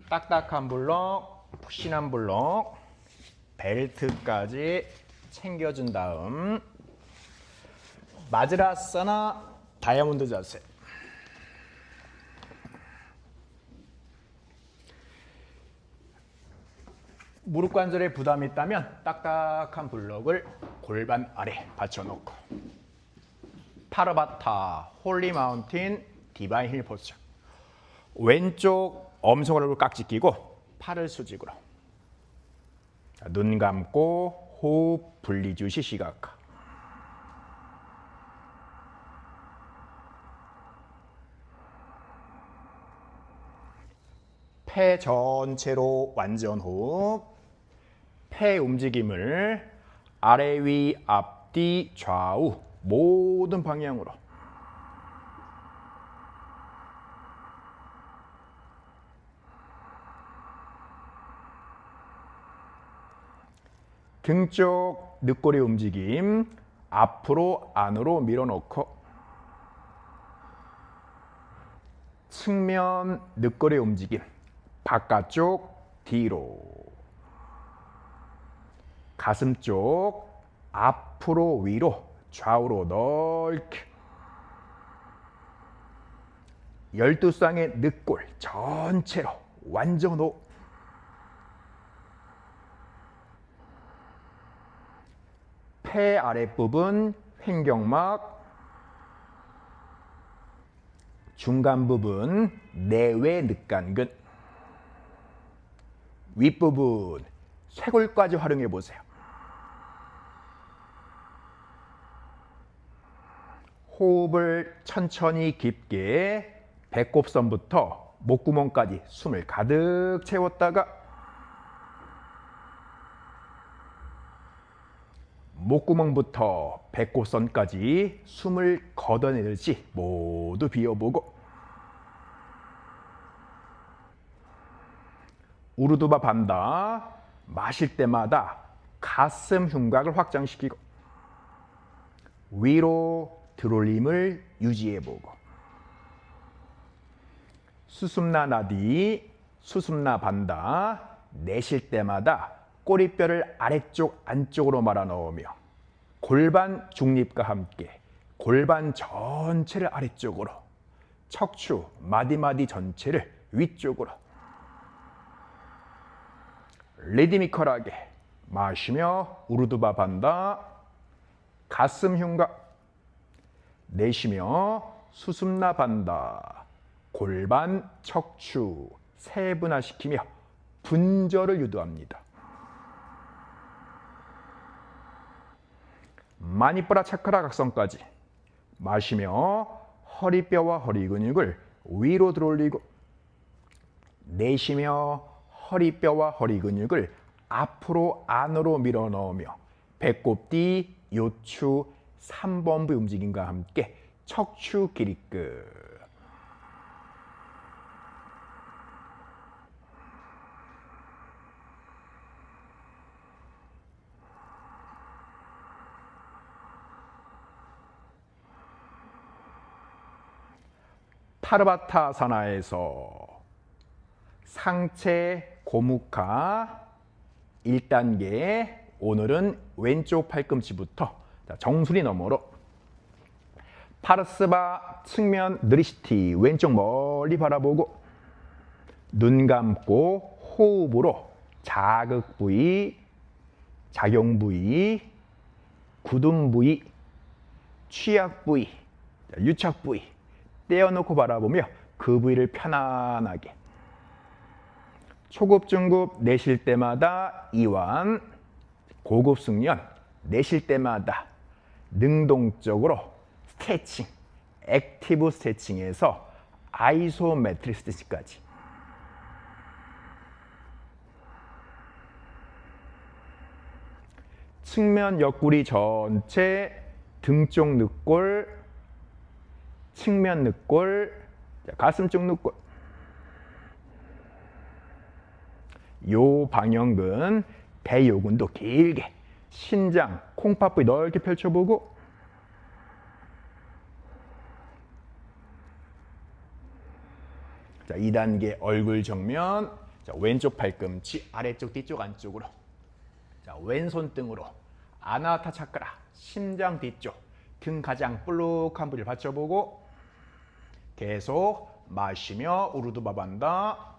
딱딱한 블럭, 푹신한 블럭, 벨트까지 챙겨준 다음 마즈라사나 다이아몬드 자세. 무릎 관절에 부담이 있다면 딱딱한 블럭을 골반 아래 받쳐놓고 파르바타 홀리 마운틴 디바인 힐 포즈. 왼쪽 엄지손가락으로 깍지 끼고 팔을 수직으로. 눈 감고 호흡 분리주시 시각화. 폐 전체로 완전 호흡. 폐 움직임을 아래 위 앞뒤 좌우 모든 방향으로. 등 쪽 늑골의 움직임 앞으로 안으로 밀어넣고 측면 늑골의 움직임 바깥쪽 뒤로 가슴 쪽 앞으로 위로 좌우로 넓게 12쌍의 늑골 전체로 완전 호흡. 폐 아랫부분 횡격막, 중간 부분 내외 늑간근, 윗부분 쇄골까지 활용해 보세요. 호흡을 천천히 깊게 배꼽선부터 목구멍까지 숨을 가득 채웠다가 목구멍부터 배꼽선까지 숨을 걷어내듯이 모두 비워보고 우르두바 반다. 마실 때마다 가슴 흉곽을 확장시키고 위로 들올림을 유지해보고 수숨나 나디, 수숨나 반다. 내쉴 때마다 꼬리뼈를 아래쪽 안쪽으로 말아 넣으며 골반 중립과 함께 골반 전체를 아래쪽으로, 척추 마디마디 전체를 위쪽으로 리드미컬하게 마시며 우르두바 반다. 가슴 흉곽. 내쉬며 수숨나 반다. 골반, 척추 세분화시키며 분절을 유도합니다. 마니뿌라 차크라 각성까지 마시며 허리뼈와 허리 근육을 위로 들어올리고 내쉬며 허리뼈와 허리 근육을 앞으로 안으로 밀어 넣으며 배꼽 뒤 요추 3번부 움직임과 함께 척추 기립근. 파르바타사나에서 상체 고무카 1단계. 오늘은 왼쪽 팔꿈치부터 정수리 너머로 파르스바 측면 느리시티 왼쪽 멀리 바라보고 눈 감고 호흡으로 자극 부위, 작용 부위, 굳은 부위, 취약 부위, 유착 부위 떼어놓고 바라보며 그 부위를 편안하게 초급, 중급 내쉴 때마다 이완, 고급 숙련 내쉴 때마다 능동적으로 스트레칭, 액티브 스트레칭에서 아이소메트릭 스트레칭까지. 측면 옆구리 전체 등쪽 늑골, 측면 늑골, 가슴 쪽 늑골. 요 방형근, 배 요근도 길게, 신장, 콩팥 부위 넓게 펼쳐보고 자, 2단계 얼굴 정면. 자, 왼쪽 팔꿈치 아래쪽 뒤쪽 안쪽으로. 자, 왼손등으로 아나하타 차크라 심장 뒤쪽 등 가장 볼록한 부위를 받쳐보고 계속 마시며 우르두바반다.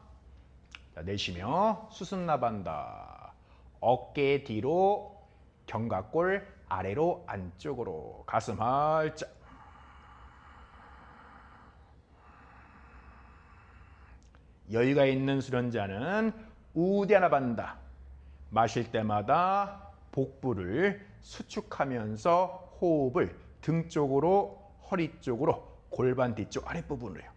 자, 내쉬며 수순나반다. 어깨 뒤로 견갑골 아래로 안쪽으로 가슴 활짝. 여유가 있는 수련자는 우디아나반다. 마실 때마다 복부를 수축하면서 호흡을 등 쪽으로 허리 쪽으로 골반 뒤쪽 아랫부분으로요.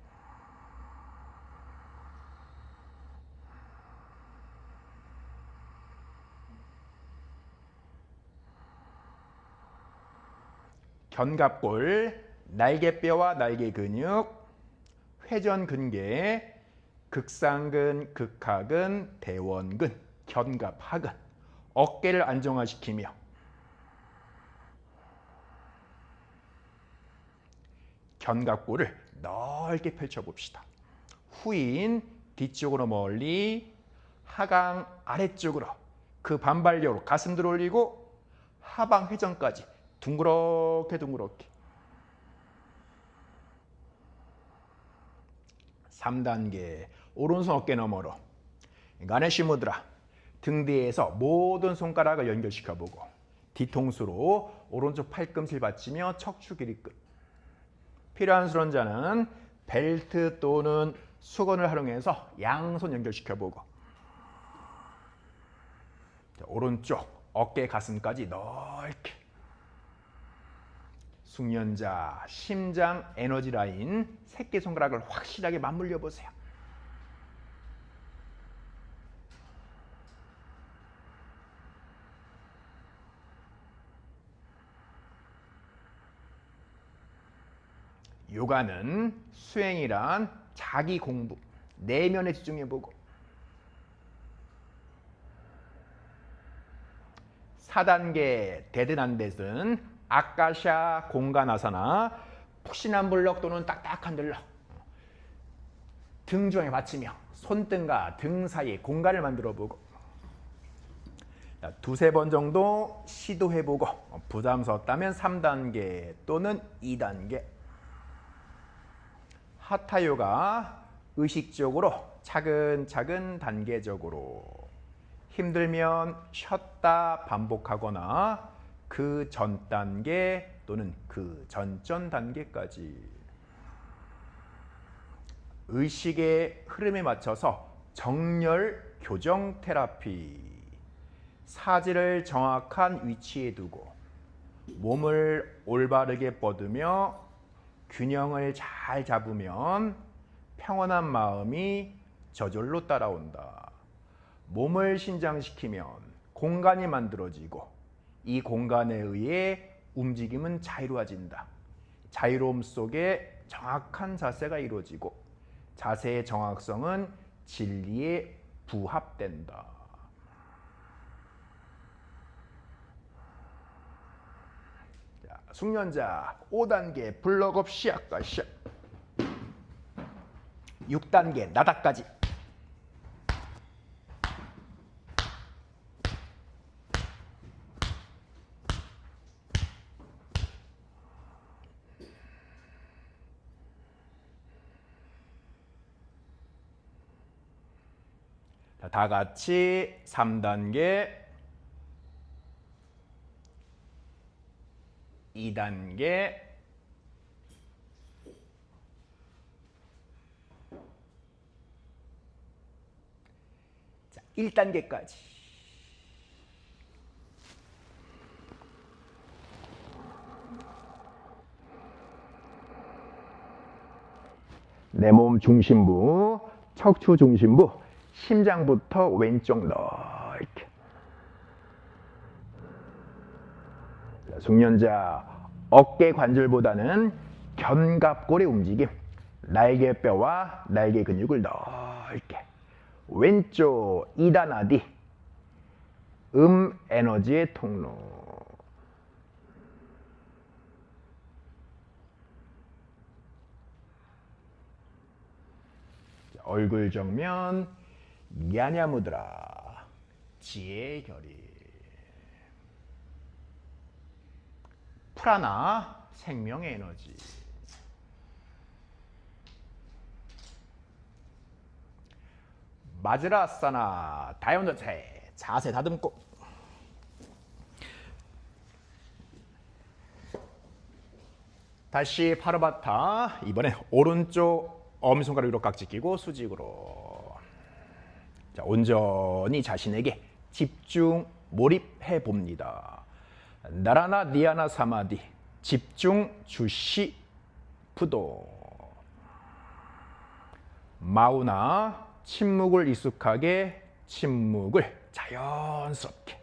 견갑골, 날개뼈와 날개 근육, 회전 근개, 극상근, 극하근, 대원근, 견갑, 하근, 어깨를 안정화시키며 견갑골을 넓게 펼쳐봅시다. 후인 뒤쪽으로 멀리, 하강 아래쪽으로 그 반발력으로 가슴 들어 올리고 하방 회전까지 둥그렇게 둥그렇게. 3단계 오른손 어깨 너머로 가네시 무드라. 등 뒤에서 모든 손가락을 연결시켜보고 뒤통수로 오른쪽 팔꿈치를 받치며 척추 길이 끝. 필요한 수련자는 벨트 또는 수건을 활용해서 양손 연결시켜보고 오른쪽 어깨 가슴까지 넓게. 숙련자 심장 에너지 라인 새끼손가락을 확실하게 맞물려 보세요. 요가는 수행이란 자기 공부, 내면에 집중해보고 4단계 데드난데스는 아카샤 공간아사나 푹신한 블럭 또는 딱딱한 블럭 등 중앙에 받치며 손등과 등 사이에 공간을 만들어보고 두세 번 정도 시도해보고 부담스럽다면 3단계 또는 2단계. 하타요가 의식적으로 차근차근 단계적으로 힘들면 쉬었다 반복하거나 그 전 단계 또는 그 전전 단계까지 의식의 흐름에 맞춰서 정렬 교정 테라피. 사지를 정확한 위치에 두고 몸을 올바르게 뻗으며 균형을 잘 잡으면 평온한 마음이 저절로 따라온다. 몸을 신장시키면 공간이 만들어지고 이 공간에 의해 움직임은 자유로워진다. 자유로움 속에 정확한 자세가 이루어지고 자세의 정확성은 진리에 부합된다. 자, 숙련자 5단계 블럭업 시작과 시작. 6단계 나다까지. 다 같이 3단계, 2단계, 자, 1단계까지. 내 몸 중심부, 척추 중심부, 심장부터 왼쪽 넓게. 숙련자 어깨 관절보다는 견갑골의 움직임, 날개뼈와 날개 근육을 넓게. 왼쪽 이다나디 에너지의 통로. 얼굴 정면 냐냐 무드라 지혜의 결의. 프라나 생명의 에너지. 마즈라사나 다이온자체 자세 다듬고. 다시 파르바타. 이번엔 오른쪽 엄손가락 위로 깍지 끼고 수직으로. 자, 온전히 자신에게 집중 몰입해 봅니다. 나라나 니아나 사마디 집중 주시 푸도. 마우나 침묵을 익숙하게 침묵을 자연스럽게.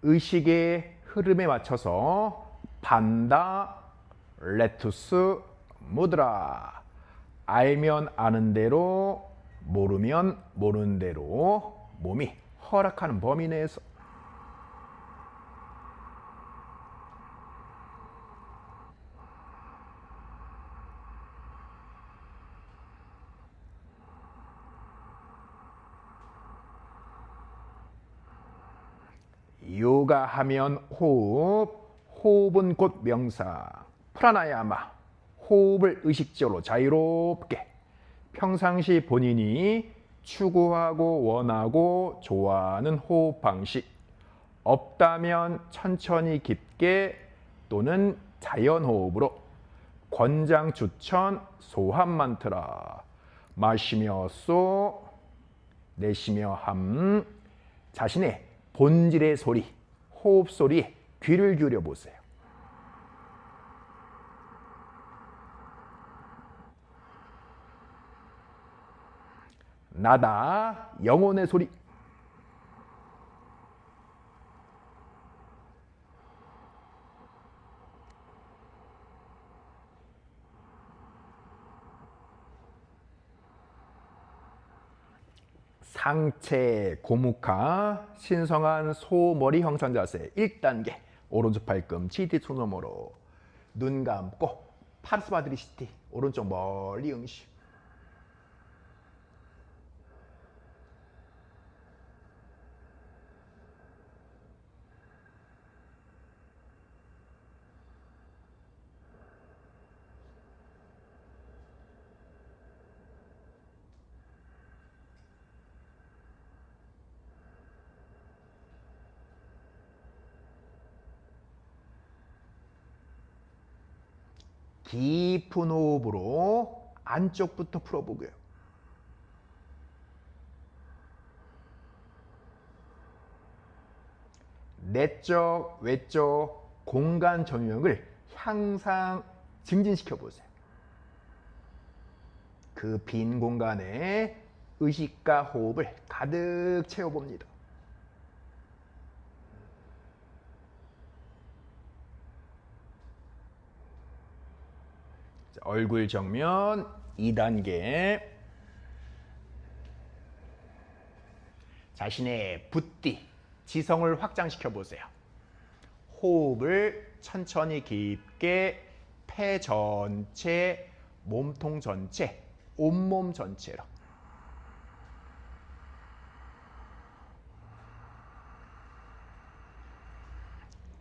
의식의 흐름에 맞춰서 반다 레투스 무드라. 알면 아는 대로 모르면 모르는 대로 몸이 허락하는 범위 내에서. 요가하면 호흡, 호흡은 곧 명상. 프라나야마, 호흡을 의식적으로 자유롭게. 평상시 본인이 추구하고 원하고 좋아하는 호흡 방식. 없다면 천천히 깊게 또는 자연호흡으로. 권장 추천 소함 만트라. 마시며 쏘, 내쉬며 함. 자신의 본질의 소리, 호흡 소리에 귀를 기울여 보세요. 나다, 영혼의 소리. 상체 고무카 신성한 소머리 형상 자세 1단계. 오른쪽 발꿈치 뒤손으로 눈 감고 파르스바드리시티 오른쪽 멀리 응시. 깊은 호흡으로 안쪽부터 풀어보고요. 내적, 외적 공간 점유력을 향상 증진시켜 보세요. 그 빈 공간에 의식과 호흡을 가득 채워봅니다. 얼굴 정면 2단계. 자신의 붓디, 지성을 확장시켜 보세요. 호흡을 천천히 깊게 폐 전체, 몸통 전체, 온몸 전체로.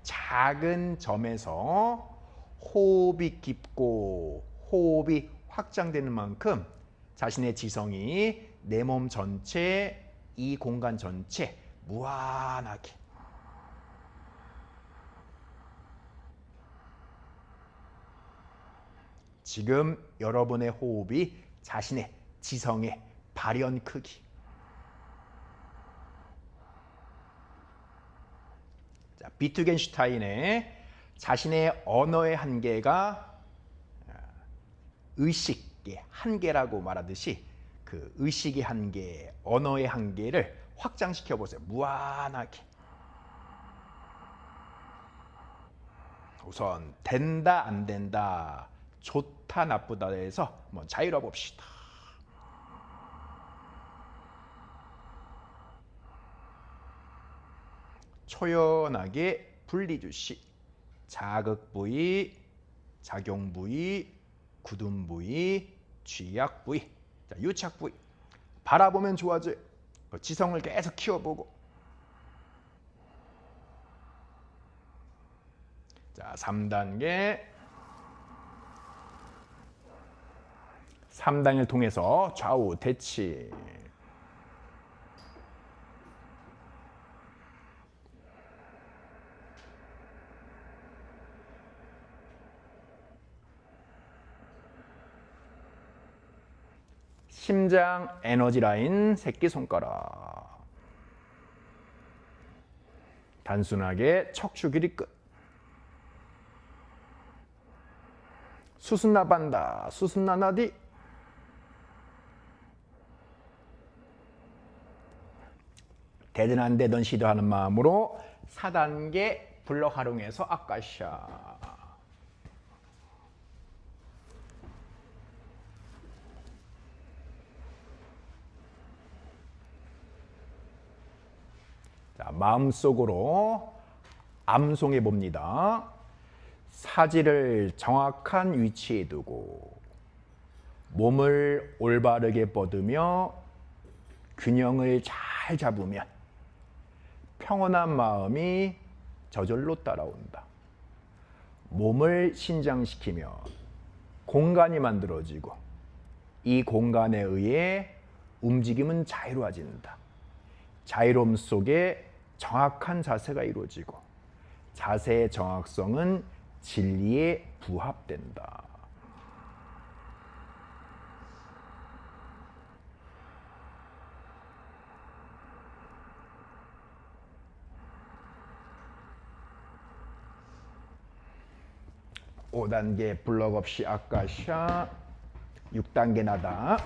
작은 점에서 호흡이 깊고 호흡이 확장되는 만큼 자신의 지성이 내 몸 전체, 이 공간 전체 무한하게. 지금 여러분의 호흡이 자신의 지성의 발현 크기. 자, 비트겐슈타인의 자신의 언어의 한계가 의식의 한계라고 말하듯이 그 의식의 한계, 언어의 한계를 확장시켜 보세요. 무한하게. 우선 된다 안 된다, 좋다 나쁘다에서 한번 자유로 봅시다. 초연하게 분리주시. 자극 부위, 작용 부위, 굳은 부위, 쥐약 부위, 자, 유착 부위. 바라보면 좋아져요. 지성을 계속 키워보고. 자, 3단계. 3단계를 통해서 좌우 대치. 심장 에너지 라인 새끼손가락. 단순하게 척추 길이 끝. 수순나 반다, 수순나 나디. 되든 안 되든 시도하는 마음으로 4단계 블럭 활용해서 아까샤. 자, 마음속으로 암송해 봅니다. 사지를 정확한 위치에 두고 몸을 올바르게 뻗으며 균형을 잘 잡으면 평온한 마음이 저절로 따라온다. 몸을 신장시키며 공간이 만들어지고 이 공간에 의해 움직임은 자유로워진다. 자유로움 속에 정확한 자세가 이루어지고 자세의 정확성은 진리에 부합된다. (5) 5단계 블럭 없이 아까샤. 6단계 나다.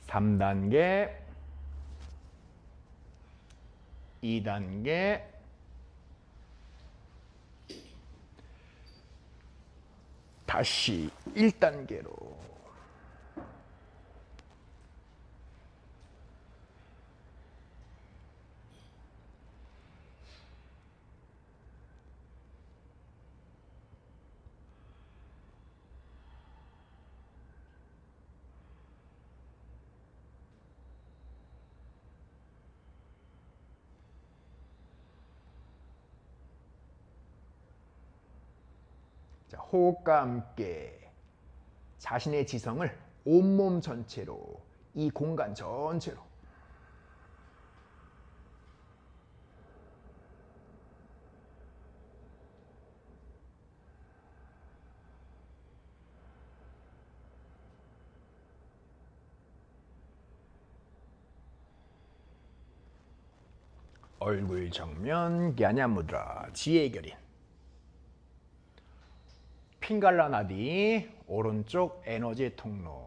(3단계) 2단계 다시 1단계로. 자, 호흡과 함께 자신의 지성을 온몸 전체로, 이 공간 전체로. 얼굴 정면 갸냐무드라 지혜의 결인. 핑갈라 나디 오른쪽 에너지 통로.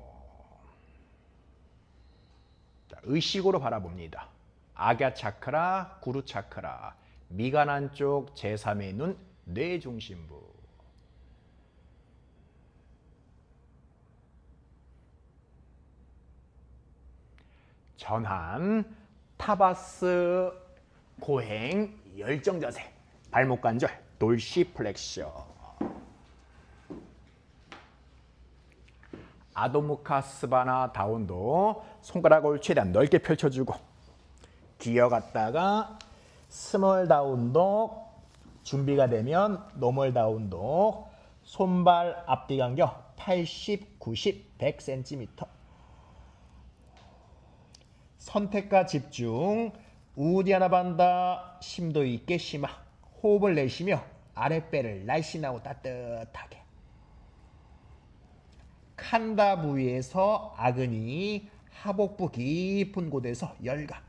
자, 의식으로 바라봅니다. 아갸 차크라, 구루 차크라, 미간 안쪽 제3의 눈, 뇌 중심부. 전환, 타바스 고행 열정 자세. 발목 관절 돌시 플렉션. 아도무카 스바나 다운도. 손가락을 최대한 넓게 펼쳐주고 기어갔다가 스몰 다운도. 준비가 되면 노멀 다운도. 손발 앞뒤 간격 80, 90, 100cm. 선택과 집중. 우디아나 반다. 심도 있게 심화. 호흡을 내쉬며 아랫배를 날씬하고 따뜻하게. 칸다 부위에서 아그니 하복부 깊은 곳에서 열감.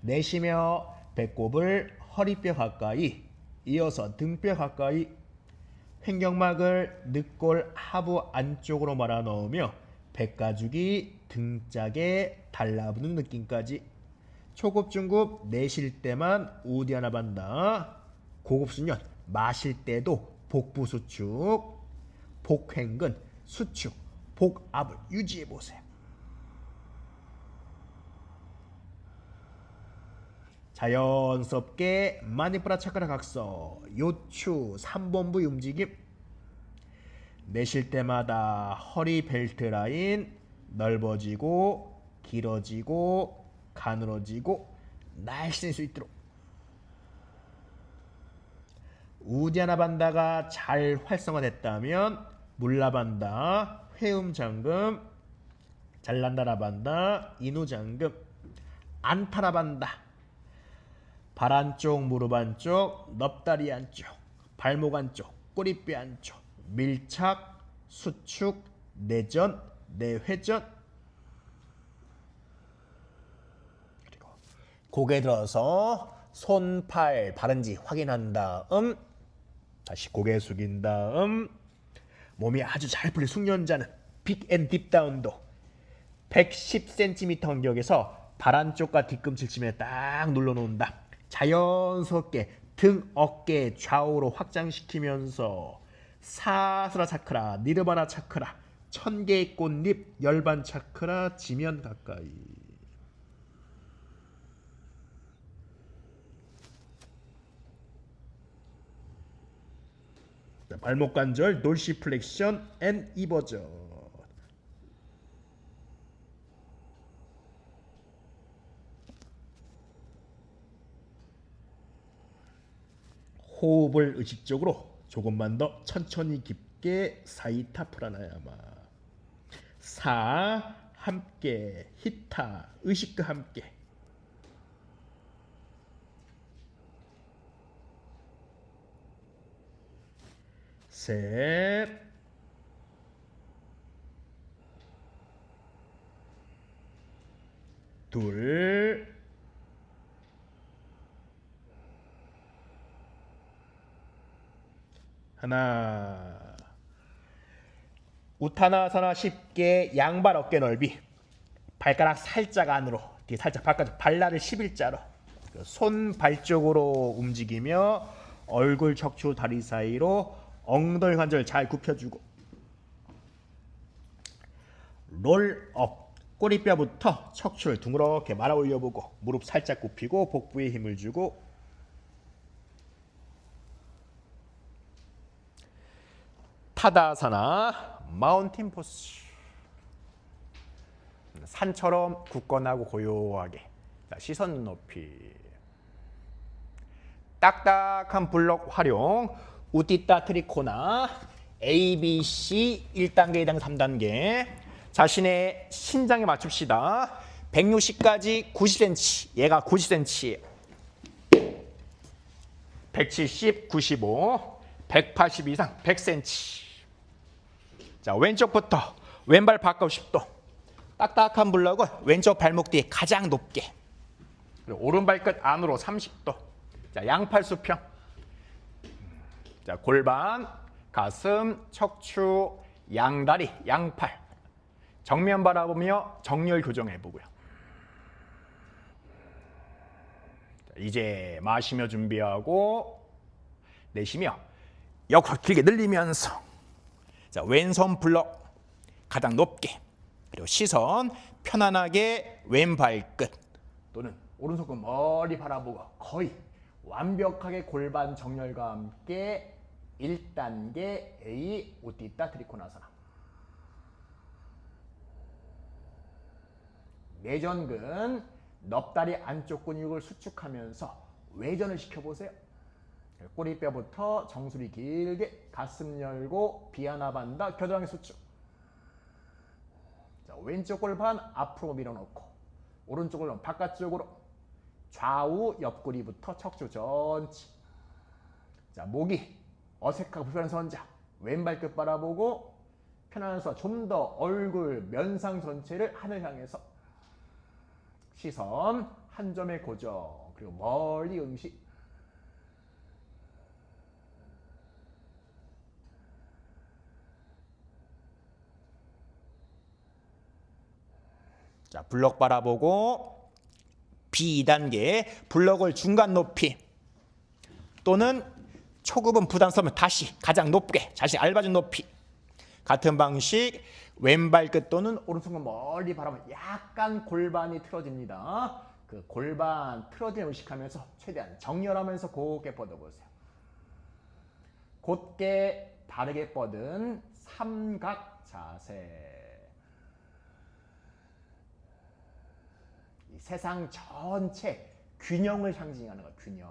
내쉬며 배꼽을 허리뼈 가까이, 이어서 등뼈 가까이, 횡격막을 늑골 하부 안쪽으로 말아 넣으며 백가죽이 등짝에 달라붙는 느낌까지. 초급 중급 내쉴 때만 우디아나반다. 고급 수련 마실 때도 복부 수축, 복횡근 수축, 복압을 유지해 보세요. 자연스럽게 마니푸라 차크라 각서, 요추 3본부의 움직임. 내쉴 때마다 허리 벨트 라인 넓어지고 길어지고 가늘어지고 날씬할 수 있도록. 우디아나반다가 잘 활성화됐다면 물라반다, 회음장금, 잘란다라반다, 이누장금, 안타라반다, 발 안쪽, 무릎 안쪽, 넙다리 안쪽, 발목 안쪽, 꼬리뼈 안쪽, 밀착, 수축, 내전, 내회전. 그리고 고개 들어서 손, 팔 바른지 확인한 다음 다시 고개 숙인 다음 몸이 아주 잘 풀린 숙련자는 빅 앤 딥 다운도 110cm 간격에서 발 안쪽과 뒤꿈치 치면에 딱 눌러놓는다. 자연스럽게 등, 어깨 좌우로 확장시키면서 사스라 차크라, 니르바나 차크라, 천개의 꽃잎, 열반 차크라, 지면 가까이. 발목 관절 놀시플렉션 앤 이버전. 호흡을 의식적으로 조금만 더 천천히 깊게 사이타 프라나야마. 사 함께, 히타 의식과 함께. 셋, 둘, 하나. 우타나사나 쉽게 양발 어깨 넓이. 발가락 살짝 안으로, 뒤에 살짝 바깥쪽, 발날을 11자로. 손 발 쪽으로 움직이며 얼굴, 척추, 다리 사이로 엉덩이 관절 잘 굽혀주고. 롤업. 꼬리뼈부터 척추를 둥그렇게 말아 올려보고 무릎 살짝 굽히고 복부에 힘을 주고. 타다사나 마운틴 포스. 산처럼 굳건하고 고요하게. 자, 시선 높이. 딱딱한 블록 활용. 우티타 트리코나 ABC 1단계, 2단계, 3단계. 자신의 신장에 맞춥시다. 160까지 90cm. 얘가 90cm. 170, 95, 180 이상 100cm. 자, 왼쪽부터 왼발 바깥 10도. 딱딱한 블럭을 왼쪽 발목 뒤에 가장 높게. 그리고 오른발끝 안으로 30도. 자, 양팔 수평. 자, 골반, 가슴, 척추, 양다리, 양팔. 정면 바라보며 정렬 교정해보고요. 자, 이제 마시며 준비하고 내쉬며 옆으로 길게 늘리면서. 자, 왼손 블럭 가장 높게. 그리고 시선 편안하게 왼발끝 또는 오른손끝 멀리 바라보고 거의 완벽하게 골반 정렬과 함께 1단계 A 우티타 트리코나사나. 내전근 넙다리 안쪽 근육을 수축하면서 외전을 시켜보세요. 꼬리뼈부터 정수리 길게 가슴 열고 비아나반다 겨드랑이 수축. 자, 왼쪽 골반 앞으로 밀어넣고 오른쪽 골반 바깥쪽으로 좌우 옆구리부터 척추 전치. 자, 목이 어색하고 불편한 선자 왼발끝 바라보고 편안해서 좀 더 얼굴 면상 전체를 하늘 향해서 시선 한 점에 고정. 그리고 멀리 응시. 자, 블럭 바라보고 B2단계 블럭을 중간 높이 또는 초급은 부담스러우면 다시 가장 높게 자신이 알맞은 높이. 같은 방식 왼발 끝 또는 오른손을 멀리 바라보면 약간 골반이 틀어집니다. 그 골반 틀어짐을 의식하면서 최대한 정렬하면서 곱게 뻗어보세요. 곧게 바르게 뻗은 삼각 자세. 이 세상 전체 균형을 상징하는 것, 균형.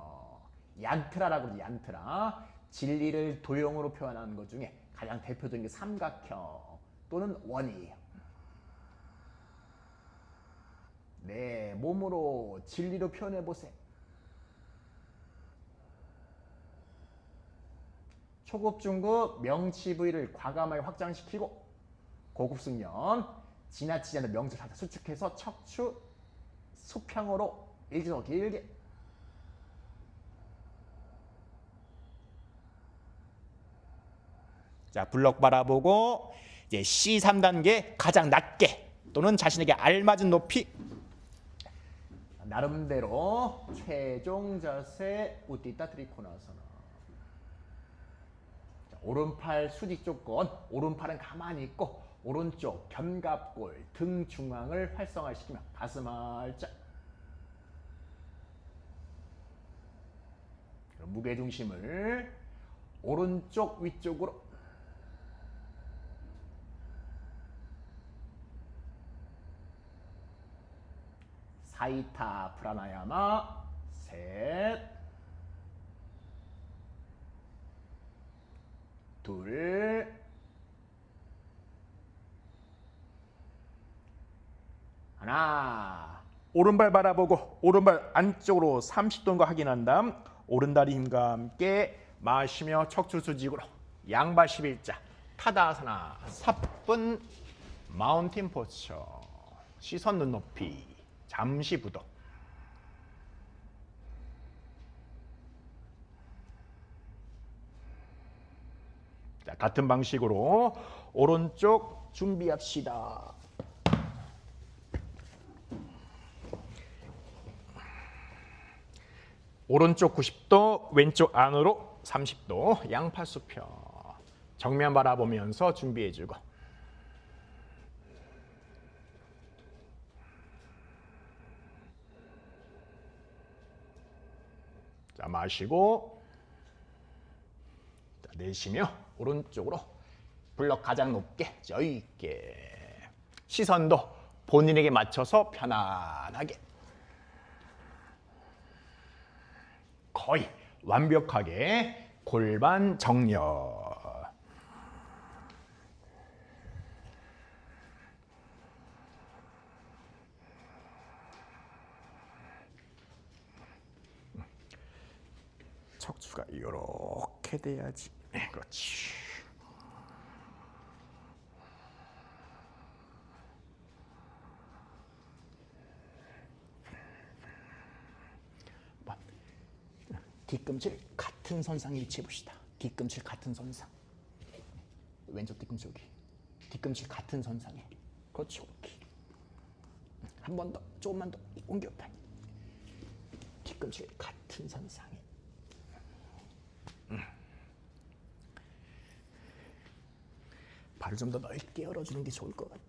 얀트라라고 그러죠, 얀트라. 진리를 도형으로 표현하는 것 중에 가장 대표적인 게 삼각형 또는 원이에요. 네, 몸으로 진리로 표현해 보세요. 초급, 중급 명치 부위를 과감하게 확장시키고 고급 숙련 지나치지 않는 명치를 살짝 수축해서 척추 수평으로 일직선으로 길게. 자, 블럭 바라보고 이제 C3단계 가장 낮게 또는 자신에게 알맞은 높이. 나름대로 최종 자세 우띠타 트리코나사나. 오른팔 수직 조건, 오른팔은 가만히 있고 오른쪽 견갑골 등 중앙을 활성화시키며 가슴 활짝. 무게중심을 오른쪽 위쪽으로. 사이타 프라나야마 셋, 둘, 하나. 오른발 바라보고 오른발 안쪽으로 30도인가 확인한 다음 오른다리 힘과 함께 마시며 척추 수직으로 양발 11자 타다아사나 사뿐 마운틴 포처. 시선 눈높이 잠시 부도. 자, 같은 방식으로 오른쪽 준비합시다. 오른쪽 90도, 왼쪽 안으로 30도, 양팔 수평. 정면 바라보면서 준비해주고. 자, 마시고. 자, 내쉬며 오른쪽으로 블럭 가장 높게, 여유 있게. 시선도 본인에게 맞춰서 편안하게. 거의 완벽하게 골반 정렬. 척추가 이렇게 돼야지. 그렇지. 뒤꿈치를 같은 선상에 위치해 봅시다. 뒤꿈치를 같은 선상. 왼쪽 뒤꿈치 여기. 뒤꿈치 같은 선상에. 그렇지. 오케이. 한 번 더, 조금만 더 옮겨봐. 뒤꿈치 같은 선상에. 발을 좀 더 넓게 열어주는 게 좋을 것 같아.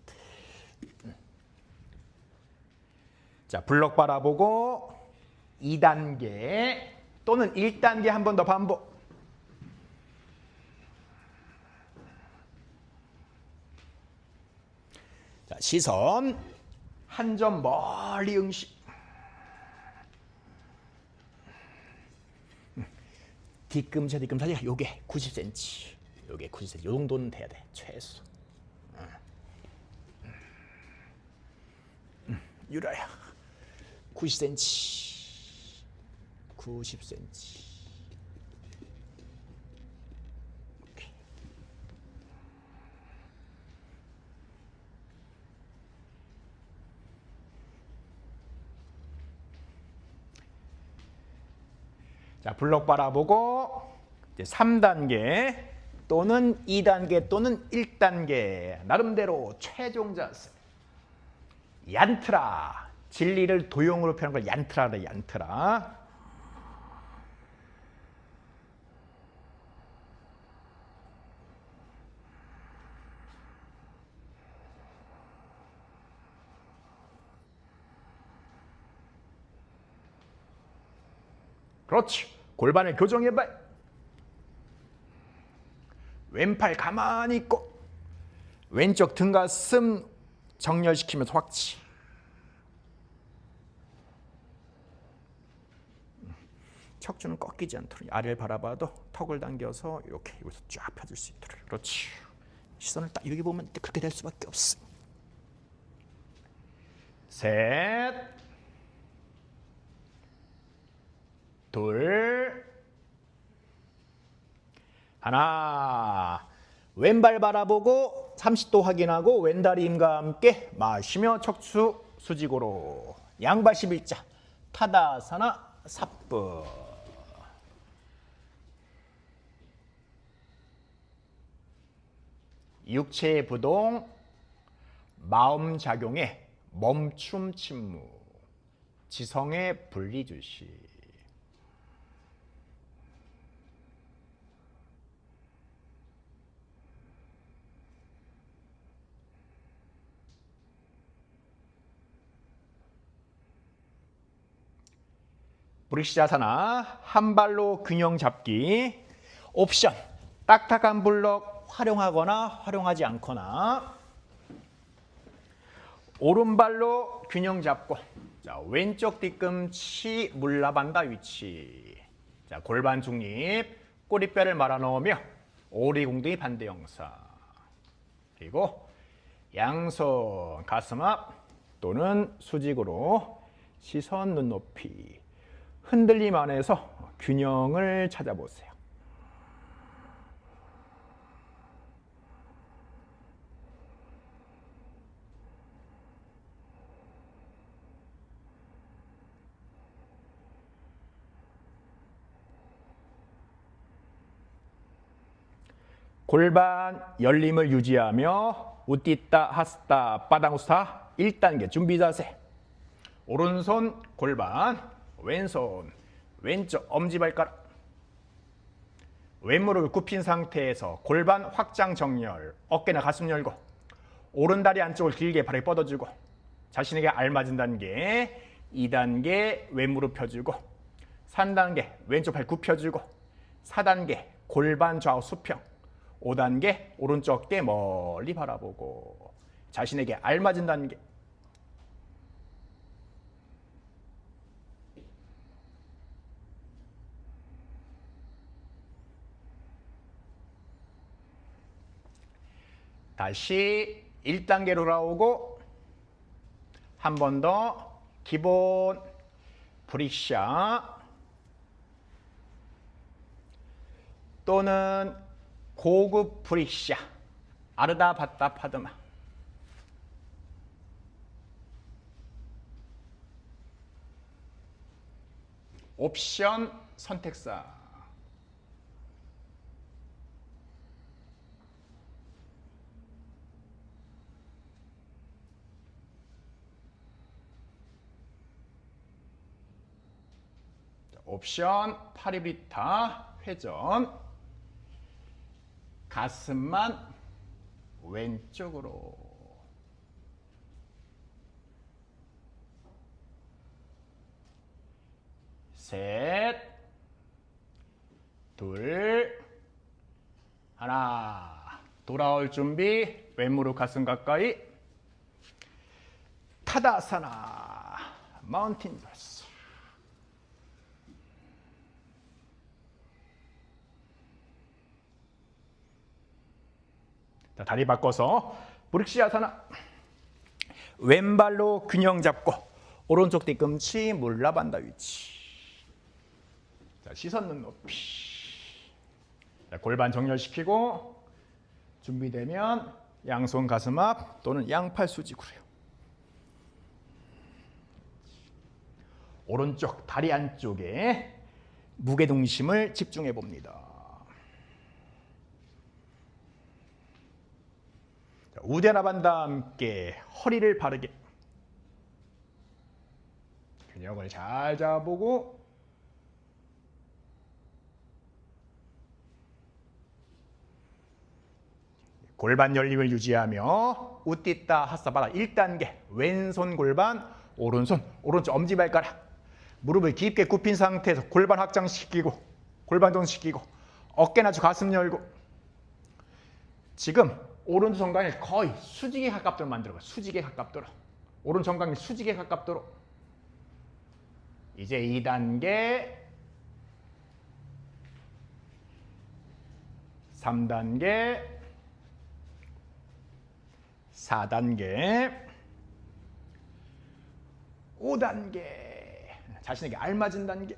자, 블럭 바라보고 2단계 또는 1단계 한 번 더 반복. 자, 시선 한 점 멀리 응시. 뒤꿈치 사이가 요게 90cm. 요게 90cm. 요 정도는 돼야 돼. 최소. 유라야. 90cm. 90cm. 오케이. 자, 블록 바라보고 이제 3단계 또는 2단계 또는 1단계 나름대로 최종 자세. 얀트라. 진리를 도용으로 표현한 걸 얀트라래, 얀트라. 그렇지. 골반을 교정해봐. 왼팔 가만히 있고 왼쪽 등가슴 정렬시키면서 확치. 척추는 꺾이지 않도록 아래를 바라봐도 턱을 당겨서 이렇게 여기서 쫙 펴줄 수 있도록. 그렇지. 시선을 딱 여기 보면 그렇게 될 수밖에 없어. 셋, 둘, 하나. 왼발 바라보고 30도 확인하고 왼다리 힘과 함께 마시며 척추 수직으로. 양발 11자. 타다사나 삽부. 육체의 부동, 마음 작용의 멈춤 침묵, 지성의 분리주시. 브릭시자사나 한 발로 균형 잡기. 옵션 딱딱한 블럭 활용하거나 활용하지 않거나. 오른발로 균형 잡고 자, 왼쪽 뒤꿈치 물라반다 위치. 자, 골반 중립, 꼬리뼈를 말아 넣으며 오리공둥이 반대 영상. 그리고 양손 가슴 앞 또는 수직으로 시선 눈높이. 흔들림 안에서 균형을 찾아보세요. 골반 열림을 유지하며 우띠따 하스타 빠당우스타 1단계 준비 자세. 오른손 골반, 왼손 왼쪽 엄지발가락. 왼무릎을 굽힌 상태에서 골반 확장 정렬. 어깨나 가슴 열고 오른다리 안쪽을 길게 바르게 뻗어주고 자신에게 알맞은 단계. 2단계 왼무릎 펴주고 3단계 왼쪽 팔 굽혀주고 4단계 골반 좌우 수평. 5단계 오른쪽 어깨 멀리 바라보고 자신에게 알맞은 단계. 다시 1단계로 돌아오고 한 번 더 기본 브릭샤 또는 고급 브릭샤 아르다 바따 파드마. 옵션 선택사. 옵션 파리브리타 회전. 가슴만 왼쪽으로. 셋, 둘, 하나. 돌아올 준비. 왼무릎 가슴 가까이. 타다사나 마운틴 브레스. 자, 다리 바꿔서 브릭시아사나. 왼발로 균형 잡고 오른쪽 뒤꿈치 물라반다 위치. 자, 시선 눈높이. 자, 골반 정렬시키고 준비되면 양손 가슴 앞 또는 양팔 수직으로요. 오른쪽 다리 안쪽에 무게중심을 집중해 봅니다. 우대나반다 함께 허리를 바르게 균형을 잘 잡아보고 골반 열림을 유지하며 우띠따 하사바라 1단계 왼손 골반 오른손 오른쪽 엄지발가락 무릎을 깊게 굽힌 상태에서 골반 확장시키고 골반 동시키고 어깨 낮추고 가슴 열고 지금 오른쪽 정강이 거의 수직에 가깝도록 만들어요. 수직에 가깝도록 오른쪽 정강이 수직에 가깝도록 이제 2단계 3단계 4단계 5단계 자신에게 알맞은 단계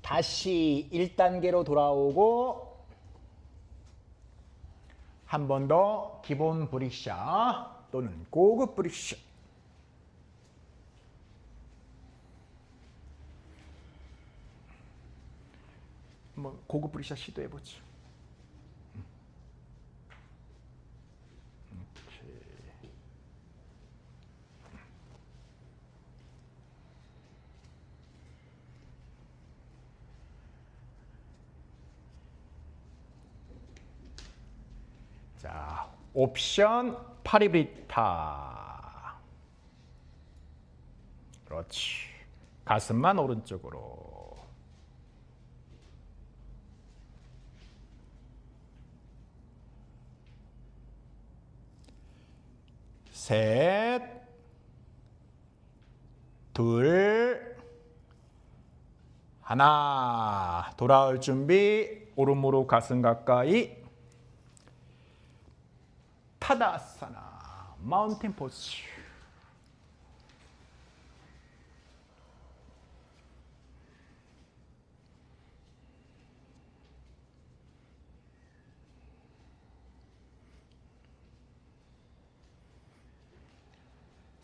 다시 1단계로 돌아오고 한 번 더 기본 브릭샷 또는 고급 브릭샷 한번 고급 브릭샷 시도해보죠. 자, 옵션 파리브리타. 그렇지. 가슴만 오른쪽으로. 셋, 둘, 하나. 돌아올 준비. 오른 무릎 가슴 가까이. 타다아사나 마운틴 포즈.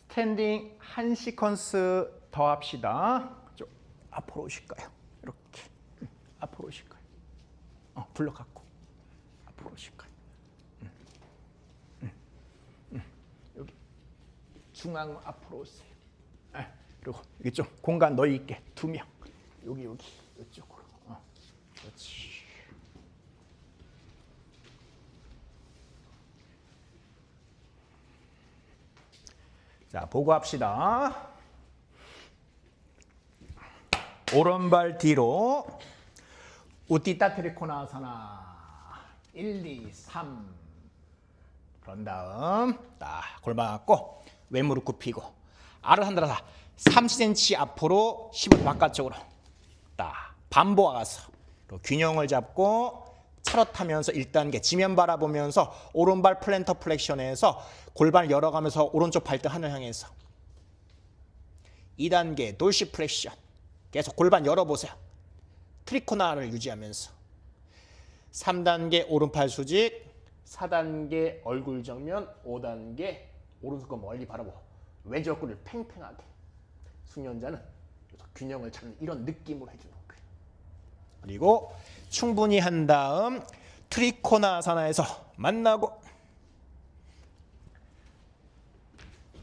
스탠딩 한 시퀀스 더 합시다. 좀 앞으로 오실까요? 이렇게 앞으로 오실까요? 불러갖고 앞으로 오실까요? 여기 중앙 앞으로 오세요. 그리고 여기 좀 공간 너희 있게 2명. 여기 이쪽으로. 그렇지. 자, 보고 합시다. 오른발 뒤로 우띠따 트리코나아사나 1, 2, 3. 그런 다음 딱 골반 갖고 왼무릎 굽히고 아르한드라사 30cm 앞으로 15도 바깥쪽으로 딱 반보아 가서 균형을 잡고 차렷하면서 1단계 지면 바라보면서 오른발 플랜터 플렉션에서 골반을 열어가면서 오른쪽 발등 하늘 향해서 2단계 돌시 플렉션 계속 골반 열어보세요. 트리코나를 유지하면서 3단계 오른팔 수직 4단계 얼굴 정면 5단계 오른손 멀리 바라보고 왼쪽 얼굴을 팽팽하게 숙련자는 균형을 찾는 이런 느낌으로 해주는 거예요. 그리고 충분히 한 다음 트리코나아사나에서 만나고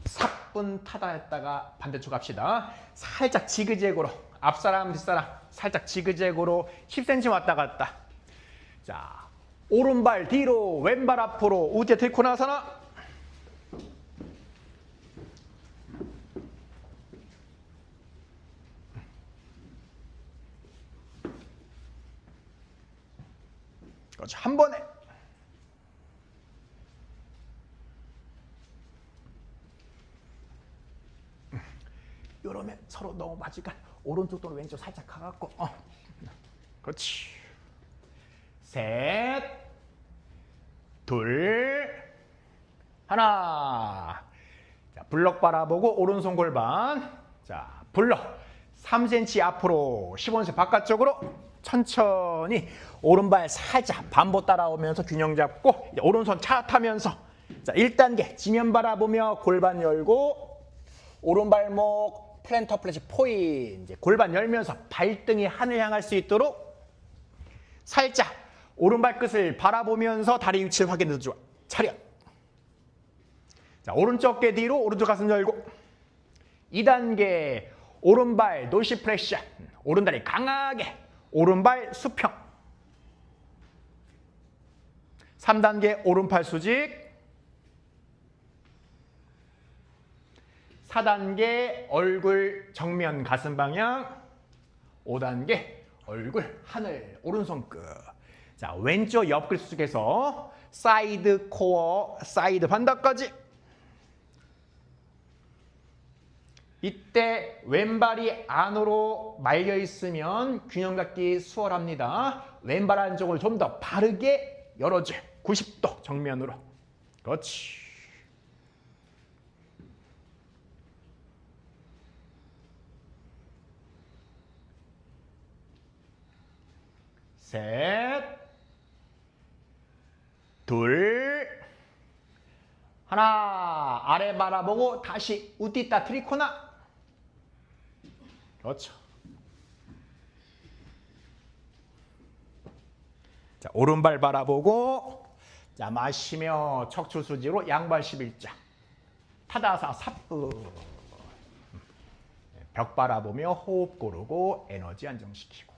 사뿐 타다 했다가 반대쪽 갑시다. 살짝 지그재그로 앞사람 뒷사람 살짝 지그재그로 10cm 왔다 갔다. 자, 오른발 뒤로 왼발 앞으로 우띠 트리코나아사나. 그렇죠. 한 번에. 이러면 서로 너무 맞으니까 오른쪽 또는 왼쪽 살짝 가갖고 그렇지. 셋, 둘, 하나. 자, 블럭 바라보고 오른손 골반. 자, 블럭 3cm 앞으로 15cm 바깥쪽으로 천천히 오른발 살짝 반보 따라오면서 균형 잡고 이제 오른손 차 타면서 자, 1단계 지면 바라보며 골반 열고 오른발목 플랜터 플래시 포인 이제 골반 열면서 발등이 하늘 향할 수 있도록 살짝 오른발 끝을 바라보면서 다리 위치를 확인해서 좋아. 차렷. 자, 오른쪽 어깨 뒤로 오른쪽 가슴 열고 2단계 오른발 노시 프레셔 오른다리 강하게 오른발 수평 3단계 오른팔 수직 4단계 얼굴 정면 가슴 방향 5단계 얼굴 하늘 오른손 끝. 자, 왼쪽 옆구리 수직에서 사이드 코어 사이드 반다까지. 이때 왼발이 안으로 말려 있으면 균형 잡기 수월합니다. 왼발 안쪽을 좀 더 바르게 열어줘. 90도 정면으로. 그렇지. 셋, 둘, 하나. 아래 바라보고 다시 우띠따 트리코나. 그렇죠. 자, 오른발 바라보고 자, 마시며 척추 수직으로 양발 11자. 타다사 삽부. 벽 바라보며 호흡 고르고 에너지 안정시키고.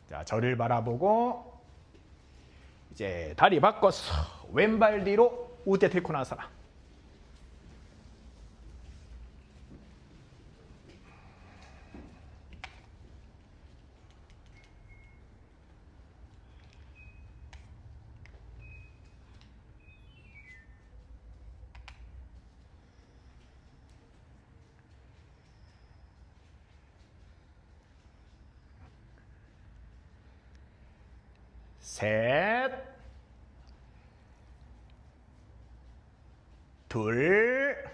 자, 저를 바라보고 이제 다리 바꿔서 왼발 뒤로 우대 트리코나사나. 셋, 둘,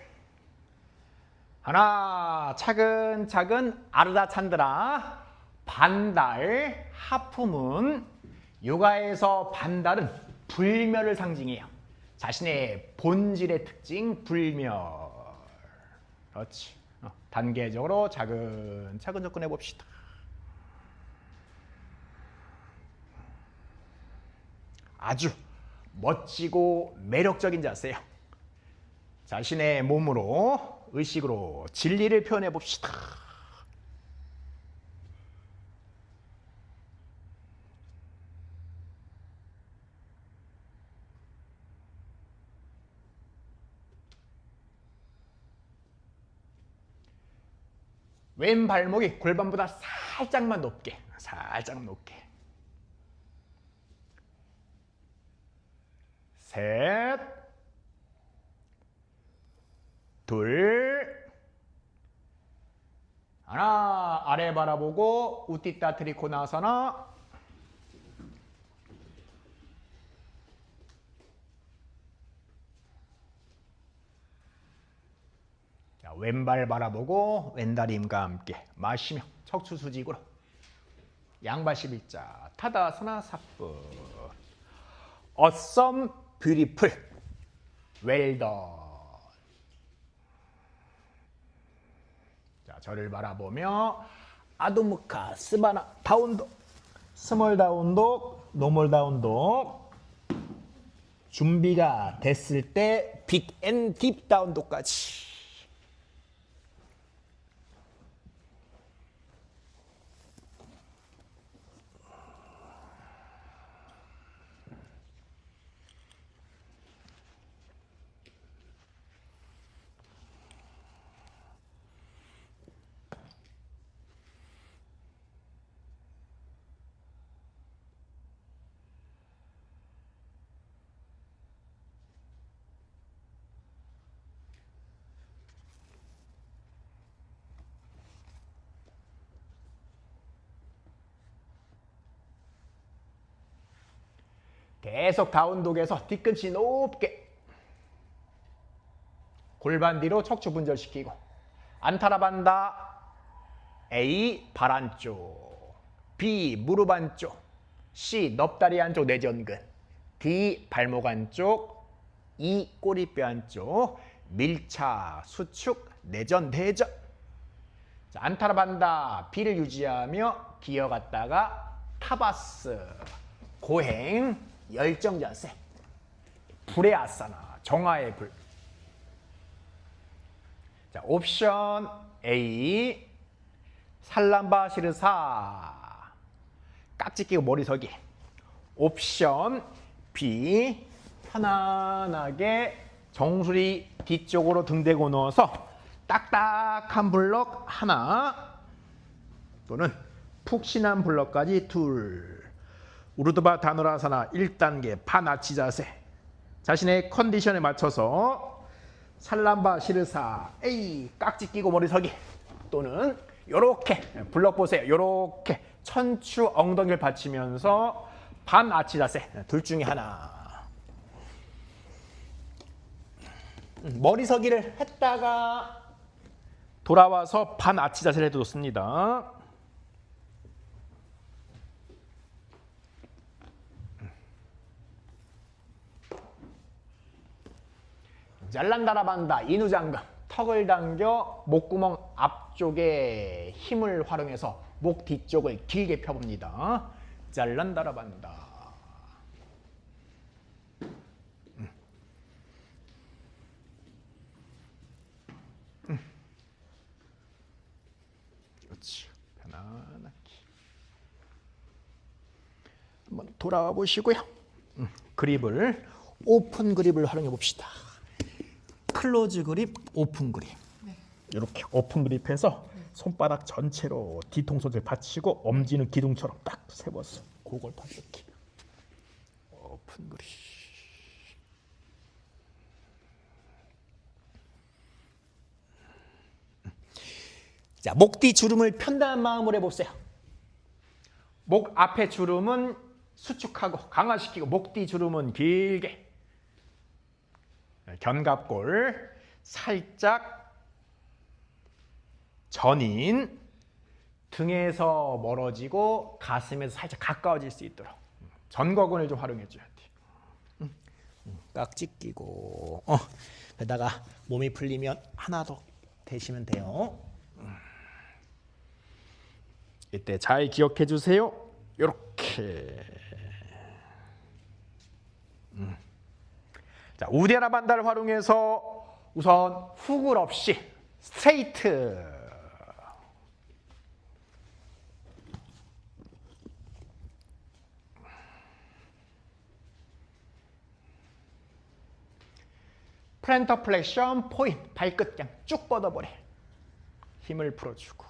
하나. 차근차근 아르다 찬드라. 반달, 하프문. 요가에서 반달은 불멸을 상징해요. 자신의 본질의 특징, 불멸. 그렇지. 단계적으로 차근차근 접근해 봅시다. 아주 멋지고 매력적인 자세요. 자신의 몸으로 의식으로 진리를 표현해 봅시다. 왼 발목이 골반보다 살짝만 높게, 살짝 높게. 셋, 둘, 하나. 아래 바라보고 우띠따 트리코나사나. 자, 왼발 바라보고 왼다림과 함께 마시며 척추 수직으로 양발 11자 타다사나 삽분. 어썸 뷰티풀 웰던. 자, 저를 바라보며 아도무카 스바나 다운독 스몰 다운독 노멀 다운독. 준비가 됐을 때 빅 앤 딥 다운독까지. 계속 다운독에서 뒤꿈치 높게 골반 뒤로 척추 분절시키고 안타라반다. A 발 안쪽, B 무릎 안쪽, C 넙다리 안쪽 내전근, D 발목 안쪽, E 꼬리뼈 안쪽 밀착 수축 내전 대전. 자, 안타라반다. B를 유지하며 기어갔다가 타바스 고행 열정 자세. 불의 아사나 정화의 불. 자, 옵션 A 살람바 시르사 깍지 끼고 머리 서기. 옵션 B 편안하게 정수리 뒤쪽으로 등 대고 누워서 딱딱한 블럭 하나 또는 푹신한 블럭까지 둘. 우르드바 다누라사나 1단계 파나치 자세. 자신의 컨디션에 맞춰서 살람바 시르사 A 깍지 끼고 머리 서기 또는 요렇게 블럭 보세요. 요렇게 천추 엉덩이를 받치면서 반아치 자세. 둘 중에 하나. 머리 서기를 했다가 돌아와서 반아치 자세를 해도 좋습니다. 잘란다라반다. 인후장갑. 턱을 당겨 목구멍 앞쪽에 힘을 활용해서 목 뒤쪽을 길게 펴봅니다. 잘란다라반다. 그렇지. 편안하게. 한번 돌아와 보시고요. 그립을 오픈 그립을 활용해 봅시다. 클로즈 그립, 오픈 그립. 네. 이렇게 오픈 그립해서 손바닥 전체로 뒤통수를 받치고 엄지는 기둥처럼 딱 세워서 그걸 다 이렇게 오픈 그립. 자, 목 뒤 주름을 편다는 마음으로 해보세요. 목 앞에 주름은 수축하고 강화시키고 목 뒤 주름은 길게. 견갑골 살짝 전인 등에서 멀어지고 가슴에서 살짝 가까워질 수 있도록 전거근을 좀 활용해 줘야 돼. 깍지 끼고 그러다가 몸이 풀리면 하나 더 대시면 돼요. 이때 잘 기억해 주세요. 이렇게. 자, 우데라반다를 활용해서 우선 후굴 없이 스트레이트. 플랜터 플렉션 포인트. 발끝 그냥 쭉 뻗어버려. 힘을 풀어주고.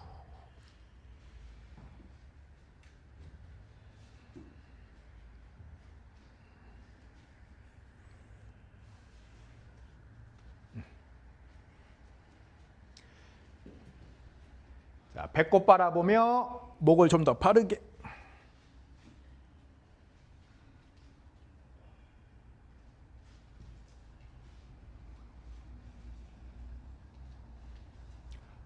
자, 배꼽 바라보며 목을 좀 더 바르게.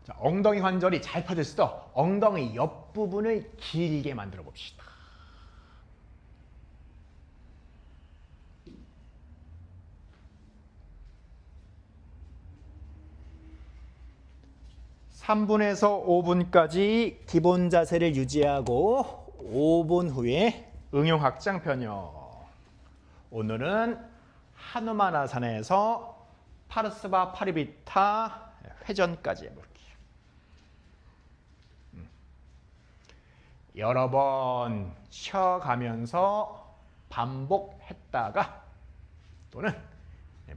자, 엉덩이 관절이 잘 펴질 수 있도록 엉덩이 옆부분을 길게 만들어 봅시다. (3분에서 5분까지) 기본 자세를 유지하고 5분 후에 응용 확장 변형. 오늘은 하누마나산에서 파르스바 파리비타 회전까지 해볼게요. 여러 번 쉬어가면서 반복했다가 또는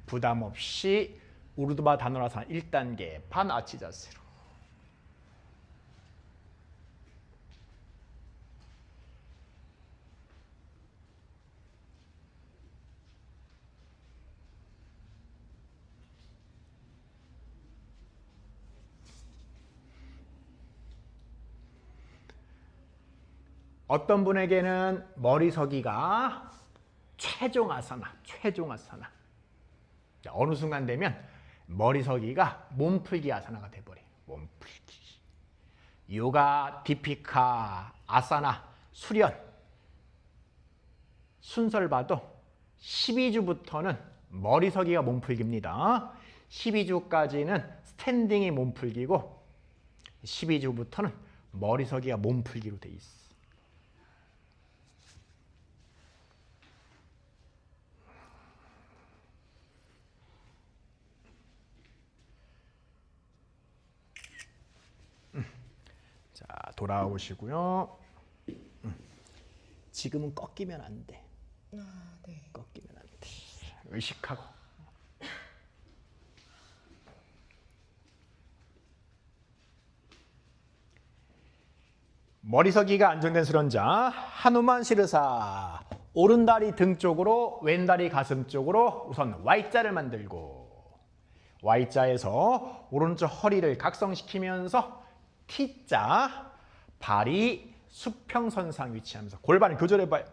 부담 없이 우르드바 다누라산 1단계 반아치 자세로. 어떤 분에게는 머리 서기가 최종 아사나, 최종 아사나. 자, 어느 순간 되면 머리서기가 몸풀기 아사나가 돼버려요. 몸풀기. 요가, 디피카, 아사나, 수련 순서를 봐도 12주부터는 머리서기가 몸풀기입니다. 12주까지는 스탠딩이 몸풀기고 12주부터는 머리서기가 몸풀기로 돼 있어. 자, 돌아오시고요. 지금은 꺾이면 안 돼. 네. 꺾이면 안 돼. 의식하고. 머리서기가 안정된 수련자 하누만 시르사. 오른다리 등 쪽으로 왼다리 가슴 쪽으로 우선 Y자를 만들고 Y자에서 오른쪽 허리를 각성시키면서 T자, 발이 수평선상 위치하면서 골반을 교절해봐요.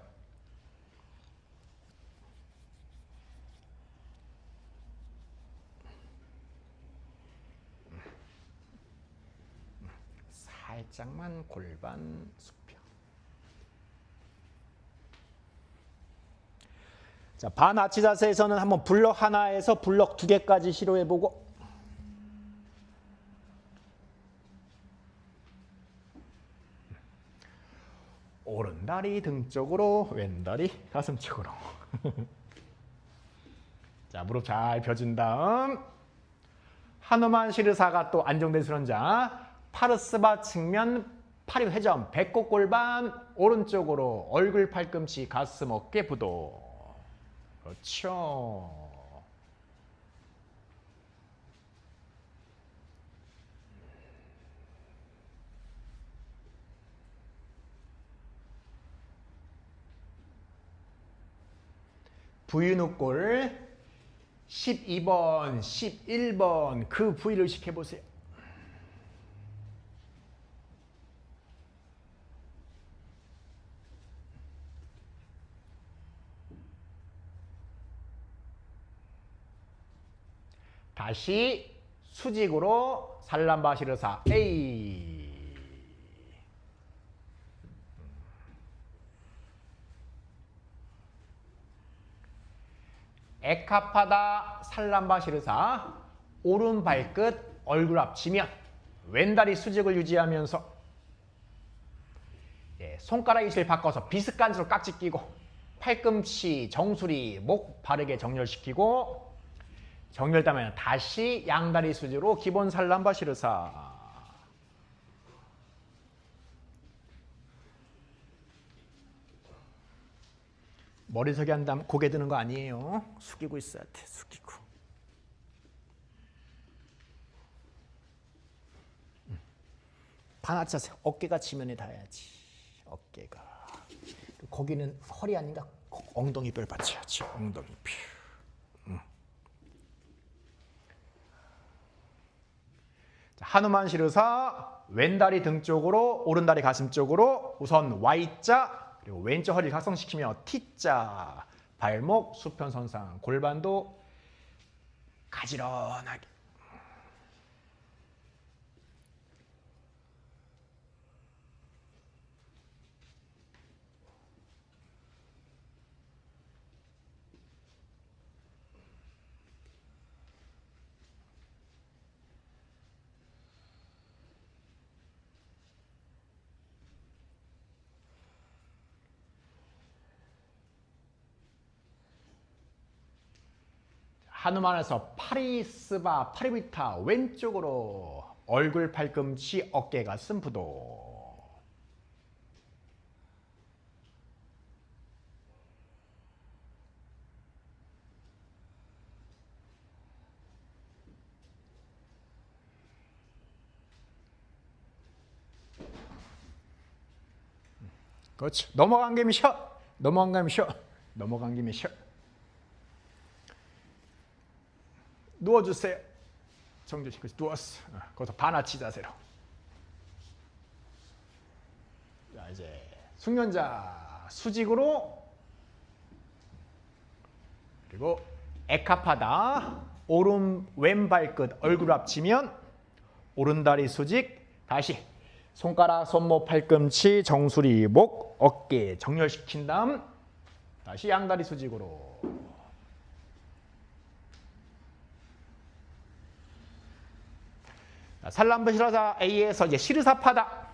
살짝만 골반 수평. 자, 반아치 자세에서는 한번 블럭 하나에서 블럭 2개까지 시도해보고 오른다리 등 쪽으로 왼다리 가슴 쪽으로. 자, 무릎 잘 펴준 다음 하누만 시르사가 또 안정된 수련자 파르스바 측면 팔이 회전 배꼽 골반 오른쪽으로 얼굴 팔꿈치 가슴 어깨 부도. 그렇죠. 부유누골 12번, 11번 그 부위를 의식해 보세요. 다시 수직으로 살람바시르사 A. 에카파다 살람바시르사. 오른 발끝 얼굴 앞치면 왼다리 수직을 유지하면서 손가락 위치를 바꿔서 비스간지로 깍지 끼고 팔꿈치, 정수리, 목 바르게 정렬시키고 정렬되면 다시 양다리 수직으로 기본 살람바시르사. 머리서기 한 다음 고개 드는 거 아니에요. 숙이고 있어야 돼. 숙이고. 반하체 자세. 어깨가 지면에 닿아야지. 어깨가. 거기는 허리 아닌가? 엉덩이 뼈를 받쳐야지. 엉덩이 뼈. 하누만 시르사. 왼다리 등 쪽으로 오른다리 가슴 쪽으로 우선 Y자 그리고 왼쪽 허리를 각성시키며 T자. 발목 수평선상 골반도 가지런하게. 하누만에서 파리스바 파리비타 왼쪽으로 얼굴 팔꿈치 어깨 가슴 부도. 그렇죠. 넘어간 김에 쉬어. 넘어간 김에 쉬어. 넘어간 김에 쉬어. 누워주세요. 정주씨, 누웠어. 거기서 반아치 자세로. 자, 이제 숙련자 수직으로 그리고 에카파다. 오른 왼발 끝 얼굴 합치면 오른다리 수직. 다시 손가락, 손목, 팔꿈치, 정수리, 목, 어깨 정렬시킨 다음 다시 양다리 수직으로. 살람브 시라사 A에서 이제 시르사파다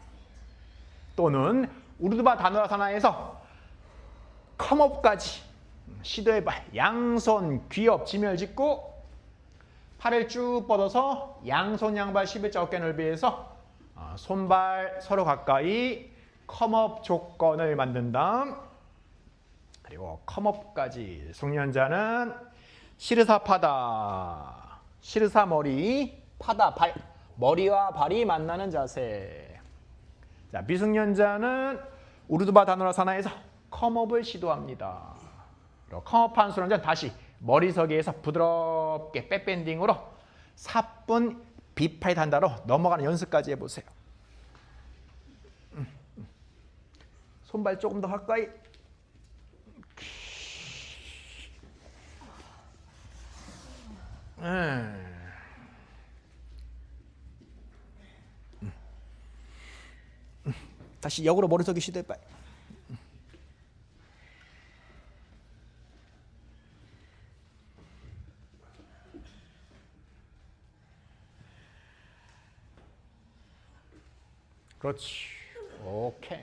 또는 우르드바 다누라사나에서 컴업까지 시도해봐. 양손 귀엽 지멸 짓고 팔을 쭉 뻗어서 양손 양발 11자 어깨 넓이에서 손발 서로 가까이 컴업 조건을 만든 다음 그리고 컴업까지. 숙련자는 시르사 파다. 시르사 머리, 파다 발. 머리와 발이 만나는 자세. 자, 미숙련자는 우르드바 다누라사나에서 컴업을 시도합니다. 그리고 컴업한 수련자는 다시 머리서기에서 부드럽게 백밴딩으로 사뿐 비팔 단다로 넘어가는 연습까지 해보세요. 손발 조금 더 가까이. 다시 역으로 머리서기 시도해봐. 그렇지. 오케이.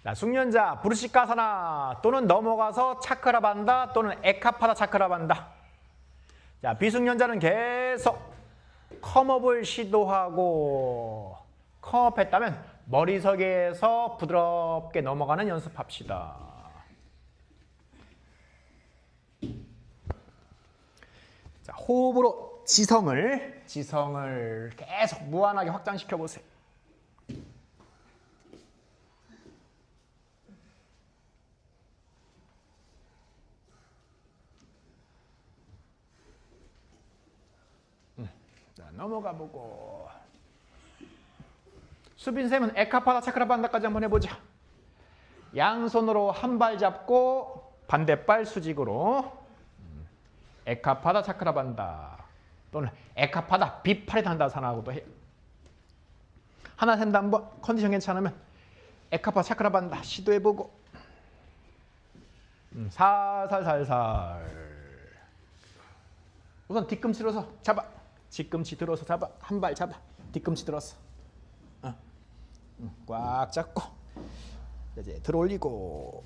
자, 숙련자 부르시카사나 또는 넘어가서 차크라반다 또는 에카파다 차크라반다. 자, 비숙련자는 계속 컴업을 시도하고 컴업했다면 머리석에서 부드럽게 넘어가는 연습합시다. 자, 호흡으로 지성을 계속 무한하게 확장시켜 보세요. 자, 넘어가 보고. 수빈쌤은 에카파다 차크라반다까지 한번 해보자. 양손으로 한 발 잡고 반대발 수직으로. 에카파다 차크라반다 또는 에카파다 비팔이 단다사나하고도 해. 하나 센다 한번 컨디션 괜찮으면 에카파다 차크라반다 시도해보고. 살살살살. 우선 뒤꿈치 들어서 잡아. 뒤꿈치 들어서 잡아. 한 발 잡아. 뒤꿈치 들어서. 꽉 잡고 이제 들어올리고.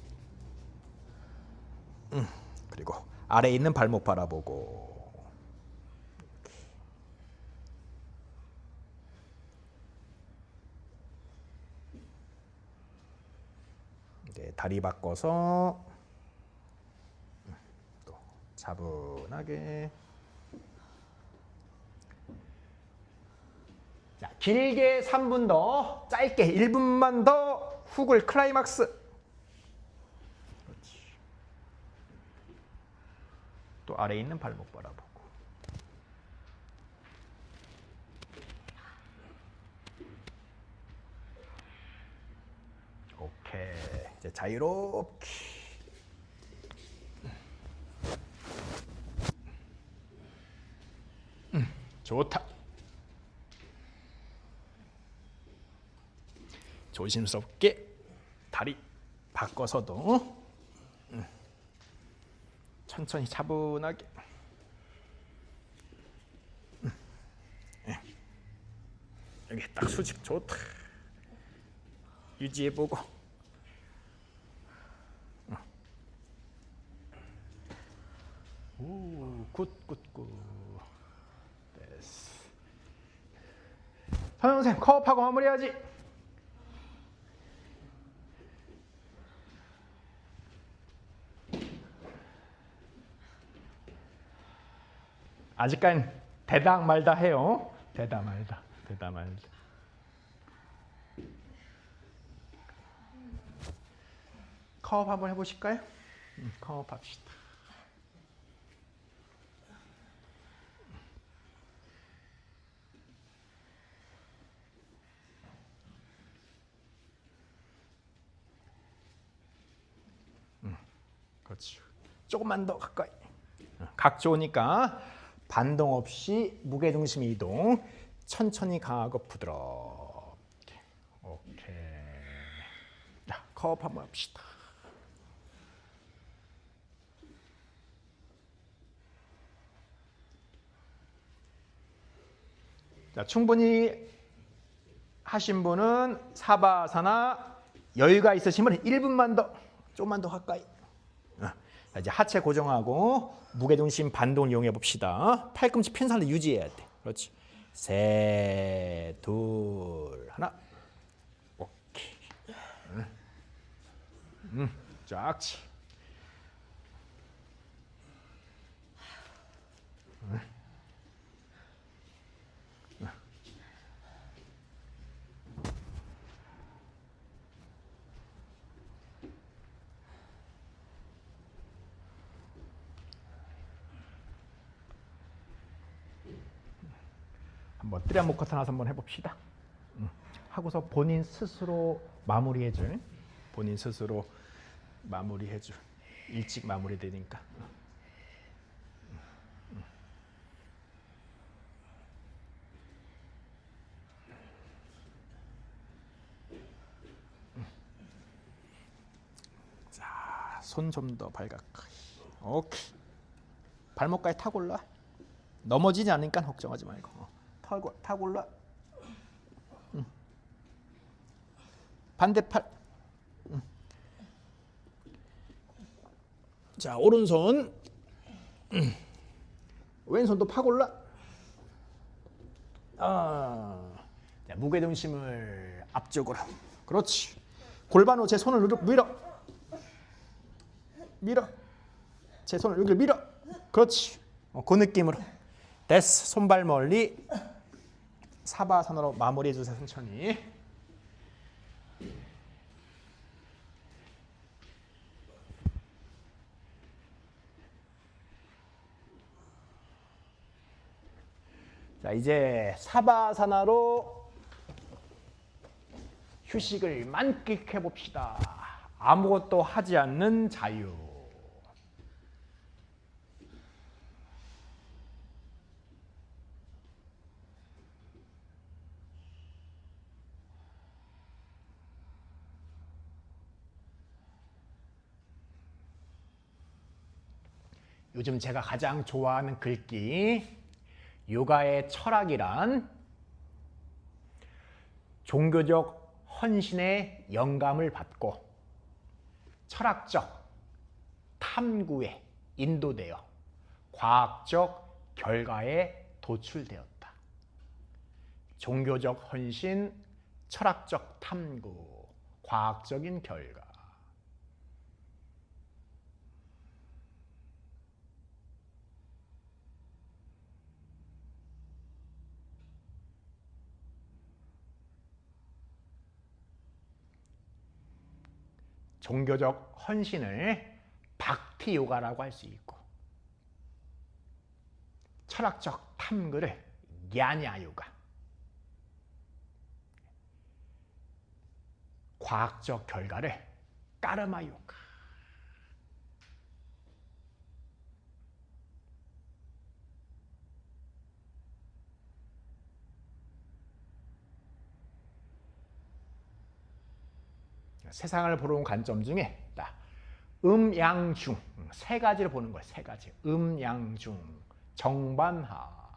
그리고 아래에 있는 발목 바라보고. 이제 다리 바꿔서 또 차분하게. 자, 길게 3분 더, 짧게 1분만 더 훅을 클라이막스. 그렇지. 또 아래에 있는 발목 바라보고. 오케이. 이제 자유롭게. 좋다. 조심스럽게 다리 바꿔서도 천천히 차분하게. 여기 딱 수직 좋다. 유지해보고. 오, 굿굿굿. 됐어. 선생님 컵하고 마무리하지. 아직까진 되다 말다 해요. 되다 말다. 되다 말다. 컵 한번 해보실까요? 컵 합시다. 그렇지. 조금만 더 가까이. 각 좋으니까 반동 없이 무게중심 이동. 천천히 강하고 부드럽게. 오케이. 자, 컵 한번 합시다. 자, 충분히 하신 분은 사바아사나 여유가 있으시면 1분만 더, 조금만 더 가까이. 자, 이제 하체 고정하고 무게중심 반동을 이용해 봅시다. 팔꿈치 핀 상태 유지해야 돼. 그렇지. 셋, 둘, 하나. 오케이. 쫙치. 한번 뜨랴모카타나서 한번 해봅시다. 하고서 본인 스스로 마무리해줄. 본인 스스로 마무리해줄. 일찍 마무리되니까. 자, 손 좀 더 발가까이. 오케이. 발목까지 타고 올라. 넘어지지 않으니까 걱정하지 말고. 타고 올라. 반대팔. 자, 오른손. 왼손도 파고 올라. 자, 무게중심을 앞쪽으로. 그렇지. 골반 후 제 손을 밀어. 제 손을 여기 밀어. 그렇지. 그 느낌으로. 됐어. 손발 멀리. 사바아사나로 마무리해 주세요. 천천히. 자, 이제 사바아사나로 휴식을 만끽해 봅시다. 아무것도 하지 않는 자유. 요즘 제가 가장 좋아하는 글귀, 요가의 철학이란 종교적 헌신의 영감을 받고 철학적 탐구에 인도되어 과학적 결과에 도출되었다. 종교적 헌신, 철학적 탐구, 과학적인 결과. 종교적 헌신을 박티 요가라고 할 수 있고 철학적 탐구를 냐냐 요가, 과학적 결과를 까르마 요가. 세상을 보러 온 관점 중에 음양중 세 가지를 보는 거예요. 세 가지. 음양중 정반하.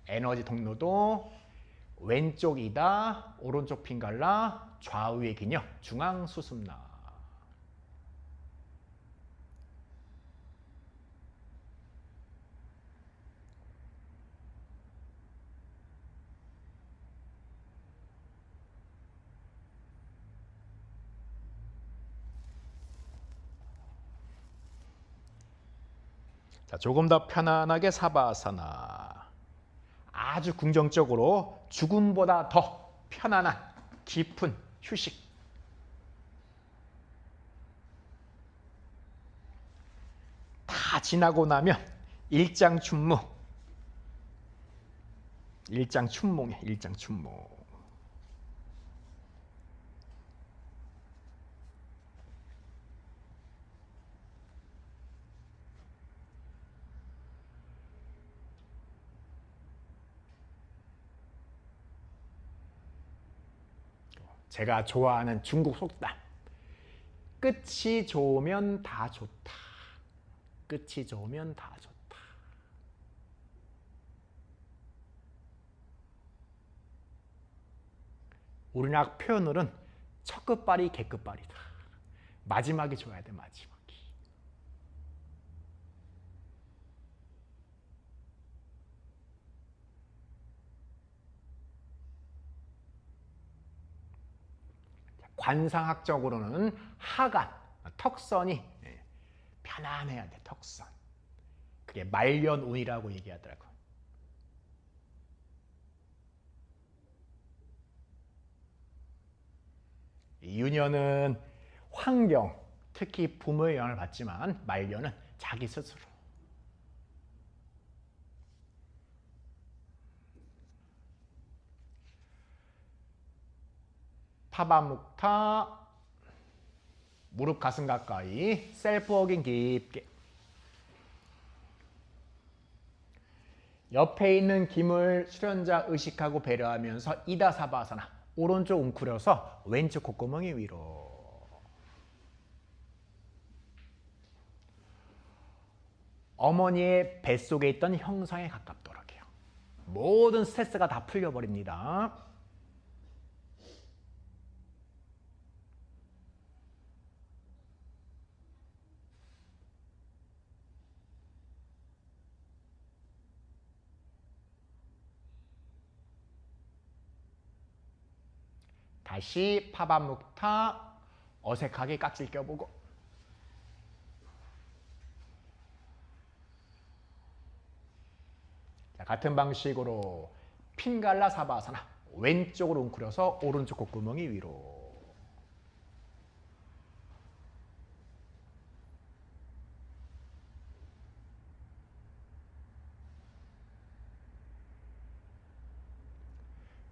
에너지 통로도 왼쪽이다, 오른쪽 핑갈라, 좌우의 기역, 중앙 수습나. 자, 조금 더 편안하게 사바아사나. 아주 긍정적으로 죽음보다 더 편안한 깊은 휴식. 다 지나고 나면 일장춘무. 일장춘몽이야. 일장춘몽. 제가 좋아하는 중국 속담. 끝이 좋으면 다 좋다. 끝이 좋으면 다 좋다. 우리나라 표현으로는 첫 끝발이 개끝발이다. 마지막이 좋아야 돼. 마지막이. 관상학적으로는 하관, 턱선이 편안해야 돼. 턱선. 그게 말년운이라고 얘기하더라고. 유년은 환경, 특히 부모의 영향을 받지만 말년은 자기 스스로. 파바묵타, 무릎 가슴 가까이 셀프 워킹 깊게. 옆에 있는 김을 수련자 의식하고 배려하면서 이다사바아사나, 오른쪽 웅크려서 왼쪽 콧구멍이 위로. 어머니의 뱃속에 있던 형상에 가깝도록 해요. 모든 스트레스가 다 풀려버립니다. 다시 파바묵타, 어색하게 깍질 껴보고. 자, 같은 방식으로 핀갈라 사바아사나, 왼쪽으로 웅크려서 오른쪽 콧구멍이 위로.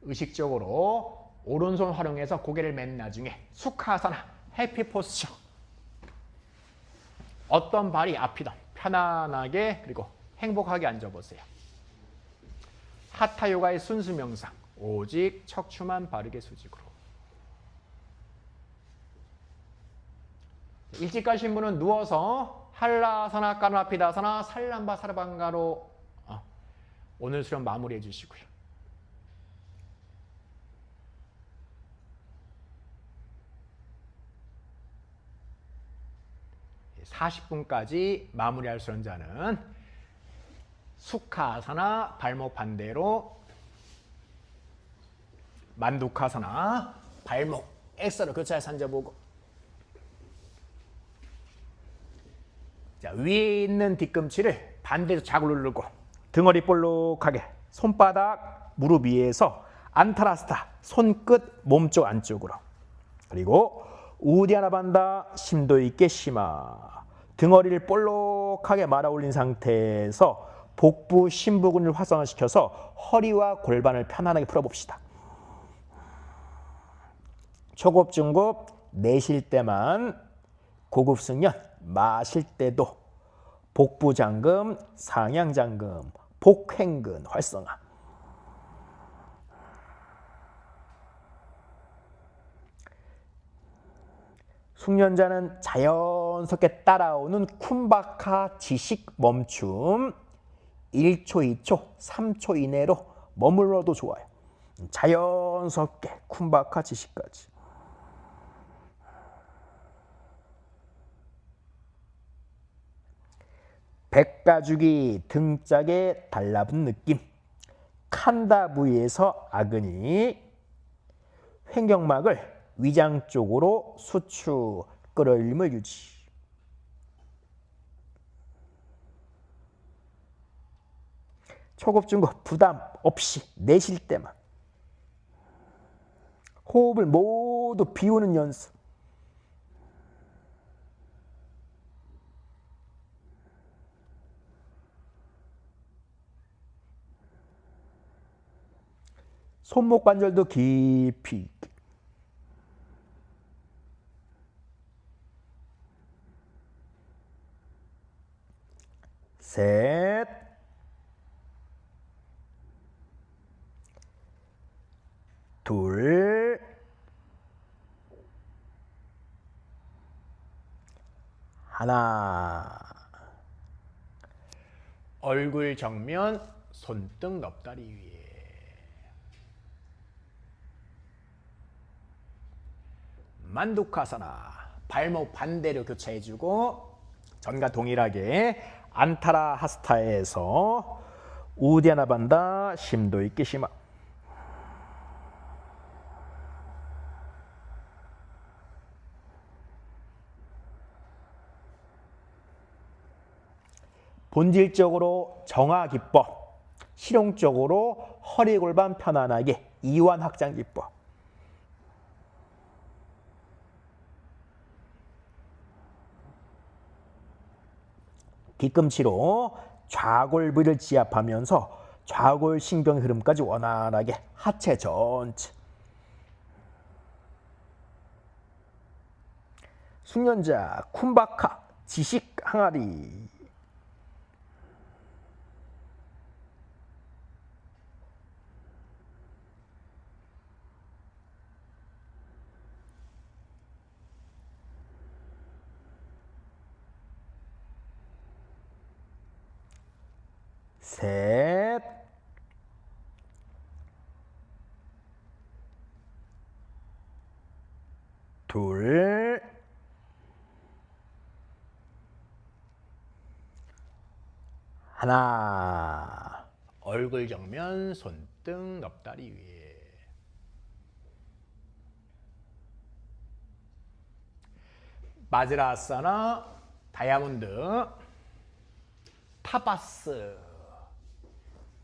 의식적으로 오른손 활용해서 고개를 맨 나중에 수카아사나, 해피 포스처. 어떤 발이 앞이든 편안하게 그리고 행복하게 앉아보세요. 하타 요가의 순수 명상, 오직 척추만 바르게 수직으로. 일찍 가신 분은 누워서 할라사나, 까나피다사나, 살람바 사르방가로 오늘 수련 마무리해 주시고요. 40분까지 마무리할 수련자는 수카아사나, 발목 반대로, 만두카아사나, 발목 X로 교차해서 앉아보고. 자, 위에 있는 뒤꿈치를 반대로 자꾸 누르고 등허리 볼록하게 손바닥 무릎 위에서 안타라스타, 손끝 몸쪽 안쪽으로. 그리고 우디아나반다, 심도 있게 심화. 등허리를 볼록하게 말아 올린 상태에서 복부 심부근을 활성화시켜서 허리와 골반을 편안하게 풀어봅시다. 초급, 중급 내쉴 때만 고급 승연, 마실 때도 복부 잠금, 상향 잠금, 복횡근 활성화. 숙련자는 자연스럽게 따라오는 쿰바카 지식 멈춤 1초, 2초, 3초 이내로 머물러도 좋아요. 자연스럽게 쿰바카 지식까지. 백가죽이 등짝에 달라붙는 느낌. 칸다 부위에서 아그니. 횡격막을 위장 쪽으로 수축, 끌어올림을 유지. 초급, 중급 부담 없이 내쉴 때만. 호흡을 모두 비우는 연습. 손목 관절도 깊이. 셋. 둘. 하나. 얼굴 정면, 손등 넙다리 위에. 만두카사나. 발목 반대로 교차해주고 전과 동일하게 안타라 하스타에서 우디아나 반다 심도 있게 심화. 본질적으로 정화 기법, 실용적으로 허리 골반 편안하게 이완 확장 기법. 뒤꿈치로 좌골 부위를 지압하면서 좌골 신경 흐름까지 원활하게 하체 전체. 숙련자 쿰바카 지식 항아리. 셋. 둘. 하나. 얼굴 정면, 손등 넙다리 위에. 마즈라아사나 다이아몬드 타바스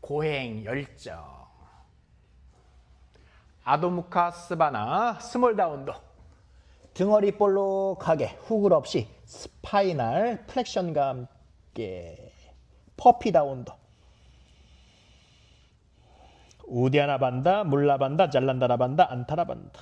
고행 열정. 아도무카 스바나 스몰 다운도. 등허리 볼록하게 후글 없이 스파이널 플렉션과 함께 퍼피 다운도. 우디아나 반다, 물라 반다, 잘란다라 반다, 안타라 반다.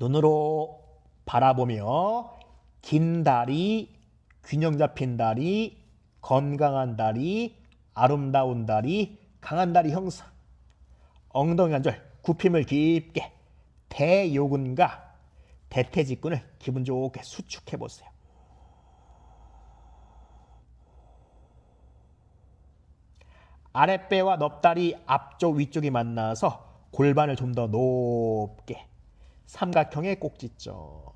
눈으로 바라보며 긴 다리, 균형 잡힌 다리, 건강한 다리, 아름다운 다리, 강한 다리 형상. 엉덩이 관절 굽힘을 깊게 대요근과 대퇴직근을 기분 좋게 수축해 보세요. 아랫배와 넙다리 앞쪽 위쪽이 만나서 골반을 좀 더 높게 삼각형의 꼭지점.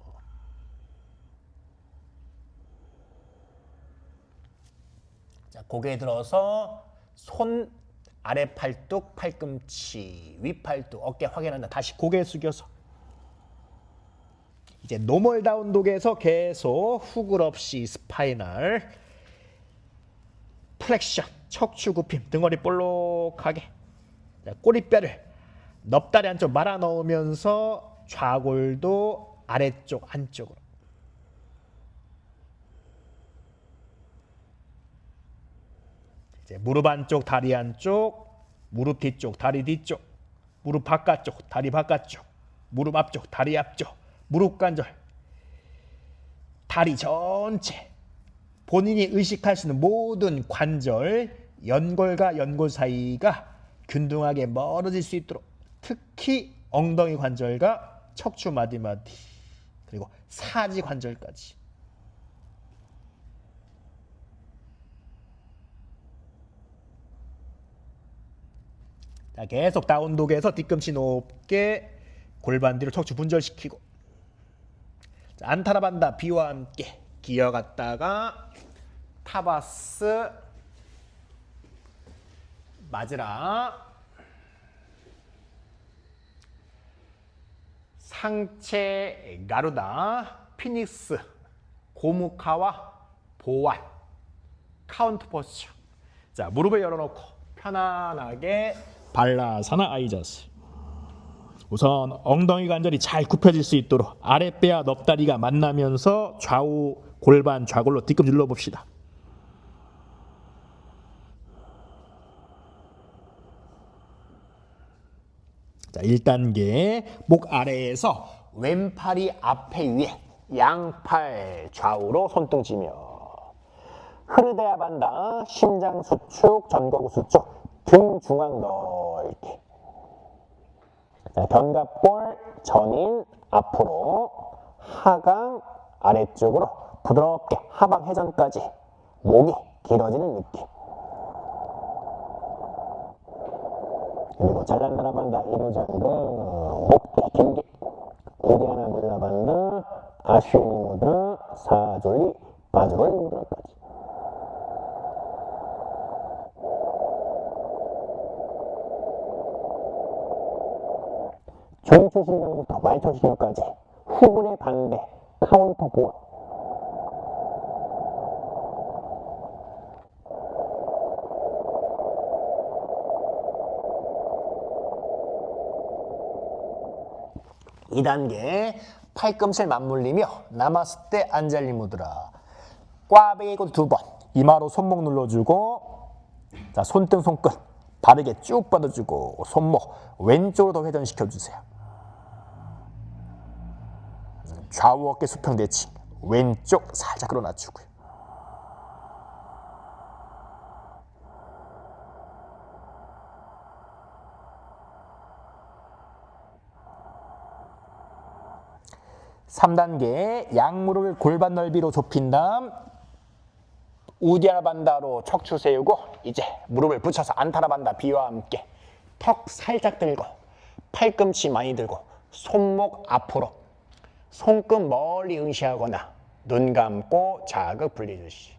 자, 고개 들어서 손 아래 팔뚝, 팔꿈치, 위 팔뚝, 어깨 확인한다. 다시 고개 숙여서. 이제 노멀 다운 독에서 계속 후글 없이 스파이널 플렉션, 척추 굽힘, 등허리 볼록하게. 자, 꼬리뼈를 넙다리 안쪽 말아 넣으면서 좌골도 아래쪽 안쪽으로. 이제 무릎 안쪽, 다리 안쪽, 무릎 뒤쪽, 다리 뒤쪽, 무릎 바깥쪽, 다리 바깥쪽, 무릎 앞쪽, 다리 앞쪽, 무릎 관절, 다리 전체. 본인이 의식할 수 있는 모든 관절, 연골과 연골 사이가 균등하게 멀어질 수 있도록, 특히 엉덩이 관절과 척추 마디마디, 그리고 사지 관절까지. 자, 계속 다운독에서 뒤꿈치 높게 골반 뒤로 척추 분절시키고. 자, 안타라반다 비와 함께 기어갔다가 타바스 마즈라. 상체 가루다 피닉스 고무카와 보완, 카운트 포스처. 자, 무릎을 열어놓고 편안하게 발라사나 아이자세. 우선 엉덩이 관절이 잘 굽혀질 수 있도록 아랫배와 넙다리가 만나면서 좌우 골반 좌골로 뒤꿈치 눌러봅시다. 자, 1단계 목 아래에서 왼팔이 앞에 위에 양팔 좌우로 손등지며 흐르데야 반다. 심장 수축, 전거구 수축, 등 중앙 넓게. 견갑골 전인 앞으로 하강 아래쪽으로 부드럽게 하방 회전까지 목이 길어지는 느낌. 그리고 잘난 나라반다 이루장근 목대 길게 우디 하나 눌러반다 아쉬운 모드 사졸리 바졸리 모드까지. 중추신경부터 말초신경까지 후분의 반대 카운터 보완. 이 단계 팔꿈치를 맞물리며 나마스테 안젤리 무드라. 꽈배기고 2번 이마로 손목 눌러주고, 자, 손등 손끝 바르게 쭉 뻗어주고 손목 왼쪽으로 더 회전시켜주세요. 좌우 어깨 수평 대칭 왼쪽 살짝 끌어낮추고요. (3단계) 양무릎을 골반 넓이로 좁힌 다음 우디아반다로 척추 세우고 이제 무릎을 붙여서 안타라반다 비와 함께 턱 살짝 들고 팔꿈치 많이 들고 손목 앞으로 손끝 멀리 응시하거나 눈 감고 자극 불리듯이.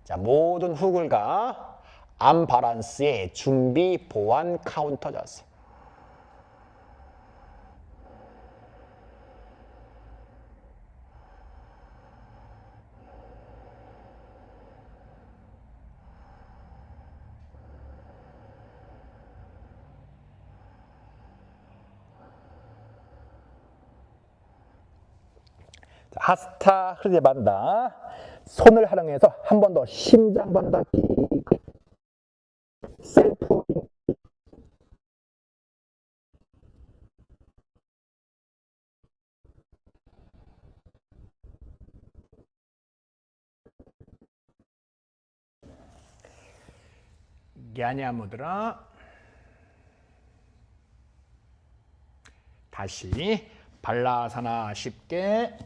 자, 모든 후굴과 암 바란스의 준비 보완 카운터 자세. 하스타 흐르데 반다. 손을 활용해서 한 번 더 심장 반다 셀프. 갸냐 무드라. 다시 발라사나 쉽게.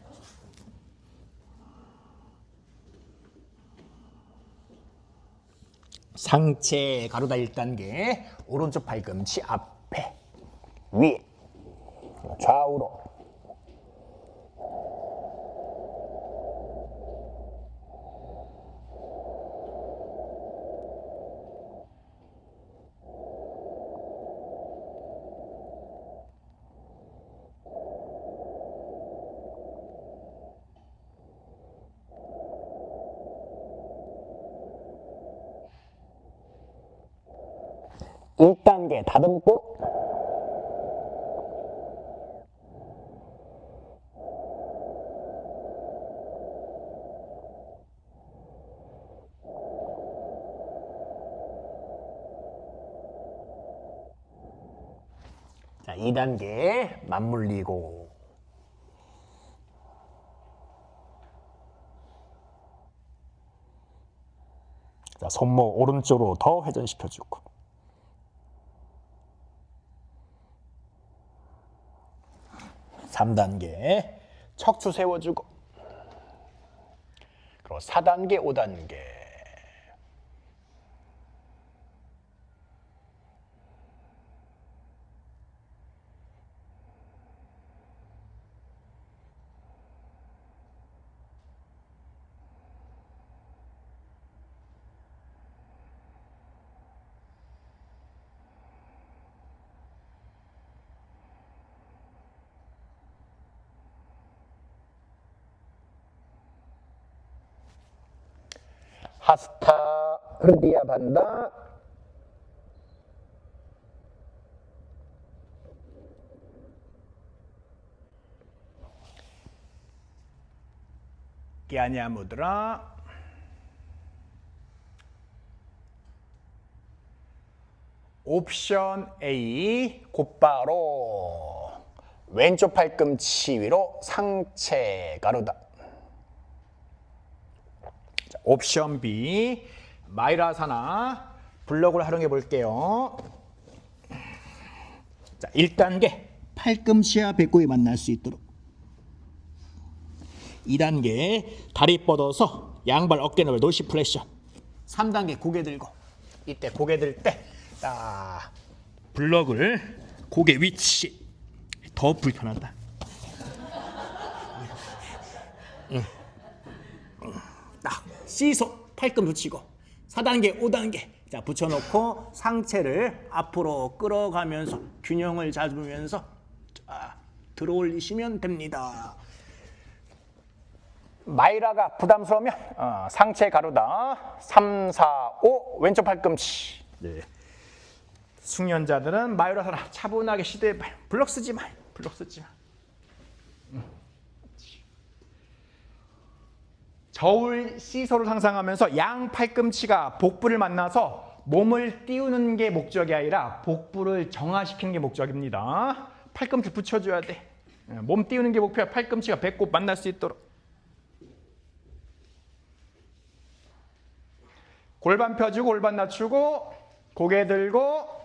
상체 가로다 1단계 오른쪽 팔꿈치 앞에 위에 좌우로. (1단계) 다듬고. 자, 2단계 맞물리고. 자, 손목 오른쪽으로 더 회전시켜주고. 3단계 척추 세워주고. 그리고 4단계 5단계 하스타 흐르디아 반다 끼아냐 무드라 옵션 A 곧바로 왼쪽 팔꿈치 위로 상체 가루다. 자, 옵션 B 마이라사나 블럭을 활용해 볼게요. 자, 1단계 팔꿈치와 배꼽이 만날 수 있도록 2단계 다리 뻗어서 양발 어깨 넓이 노시 플렉션 3단계 고개 들고 이때 고개 들 때 블럭을 고개 위치 더 불편하다. 딱 시소 팔꿈 붙이고 4단계 5단계 자 붙여놓고 상체를 앞으로 끌어가면서 균형을 잡으면서 자, 들어올리시면 됩니다. 마이라가 부담스러우면 상체 가루다 3, 4, 5 왼쪽 팔꿈치. 네. 숙련자들은 마이라사나 차분하게 시도해봐. 블럭 쓰지 마. 블럭 쓰지 마. 저울 시소를 상상하면서 양 팔꿈치가 복부를 만나서 몸을 띄우는 게 목적이 아니라 복부를 정화시키는 게 목적입니다. 팔꿈치 붙여줘야 돼. 몸 띄우는 게 목표야. 팔꿈치가 배꼽 만날 수 있도록. 골반 펴주고 골반 낮추고 고개 들고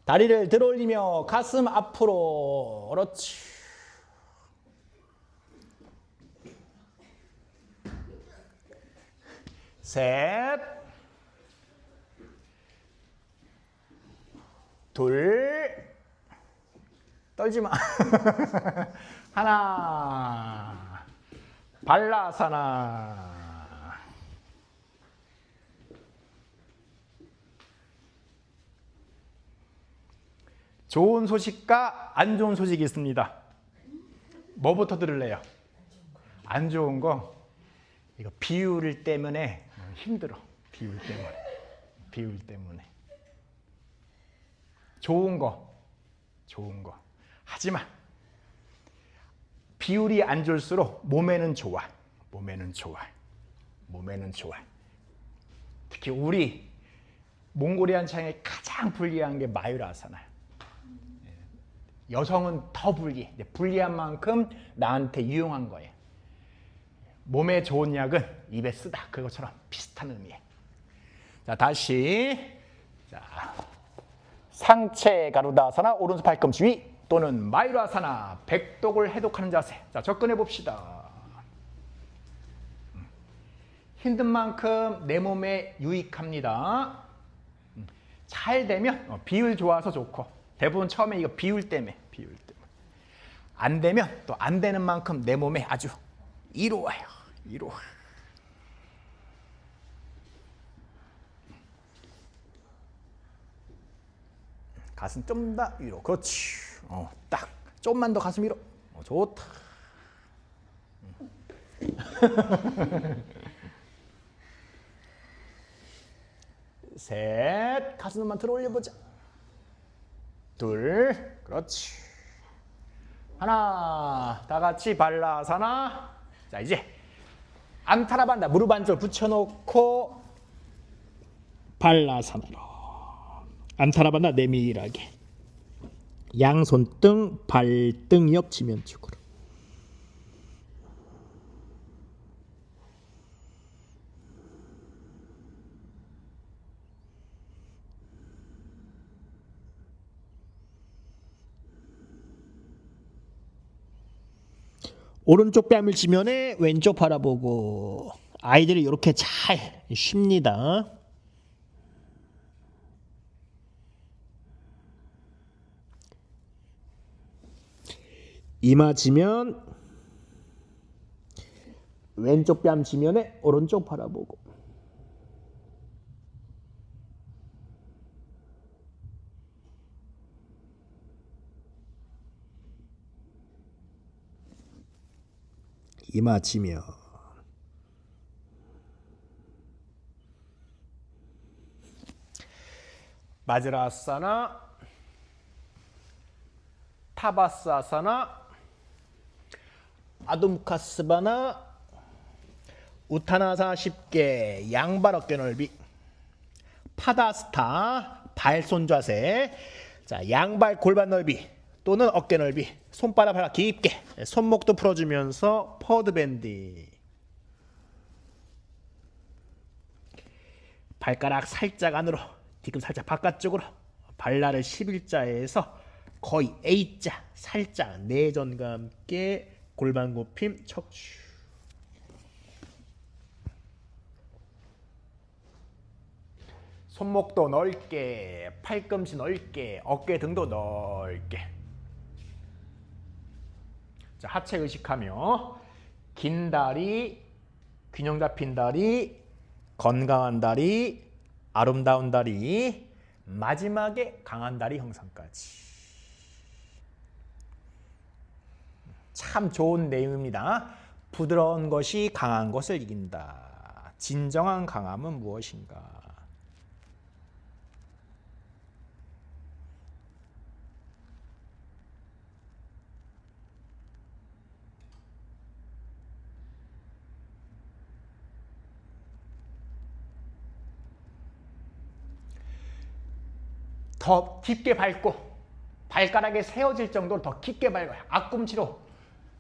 다리를 들어 올리며 가슴 앞으로 그렇지. 셋 둘 떨지 마. 하나 발라사나 좋은 소식과 안 좋은 소식이 있습니다. 뭐부터 들을래요? 안 좋은 거 이거 비율 때문에 힘들어. 비율 때문에. 좋은 거. 하지만 비율이 안 좋을수록 몸에는 좋아. 특히 우리 몽골리안 차양에 가장 불리한 게 마유라사나요. 여성은 더 불리해. 불리한 만큼 나한테 유용한 거예요. 몸에 좋은 약은 입에 쓰다. 그것처럼 비슷한 의미예요. 자, 다시. 자, 상체 가루다사나 오른손 팔꿈치 위 또는 마유라사나 백독을 해독하는 자세. 자, 접근해 봅시다. 힘든 만큼 내 몸에 유익합니다. 잘 되면 비율 좋아서 좋고 대부분 처음에 이거 비율 때문에 안 되면 또 안 되는 만큼 내 몸에 아주 이로워요. 가슴 좀 더 위로. 그렇지. 딱 좀만 더 가슴 위로. 좋다. 셋 가슴만 들어 올려보자. 둘 그렇지. 하나 다 같이 발라사나. 자 이제 안타라반다 무릎 안쪽을 붙여놓고 발라사나로 안타라반다 내밀하게 양손등 발등 옆 지면축으로. 오른쪽 뺨을 지면에 왼쪽 바라보고 아이들이 이렇게 잘 쉽니다. 이마 지면 왼쪽 뺨 지면에 오른쪽 바라보고 이마 지면 바지라아사나, 타바스아사나, 아두무카스바나, 우타나사나 쉽게 양발 어깨 넓이, 파다스타 발손 자세. 자, 양발 골반 넓이 또는 어깨 넓이, 손바닥 발라 깊게, 손목도 풀어주면서 퍼드 밴드. 발가락 살짝 안으로, 뒤꿈 살짝 바깥쪽으로, 발라를 11자에서 거의 A자, 살짝 내전과 함께 골반 굽힘 척추. 손목도 넓게, 팔꿈치 넓게, 어깨 등도 넓게. 자, 하체 의식하며 긴 다리, 균형 잡힌 다리, 건강한 다리, 아름다운 다리, 마지막에 강한 다리 형상까지. 참 좋은 내용입니다. 부드러운 것이 강한 것을 이긴다. 진정한 강함은 무엇인가? 더 깊게 밟고 발가락에 세워질 정도로 더 깊게 밟아요. 앞꿈치로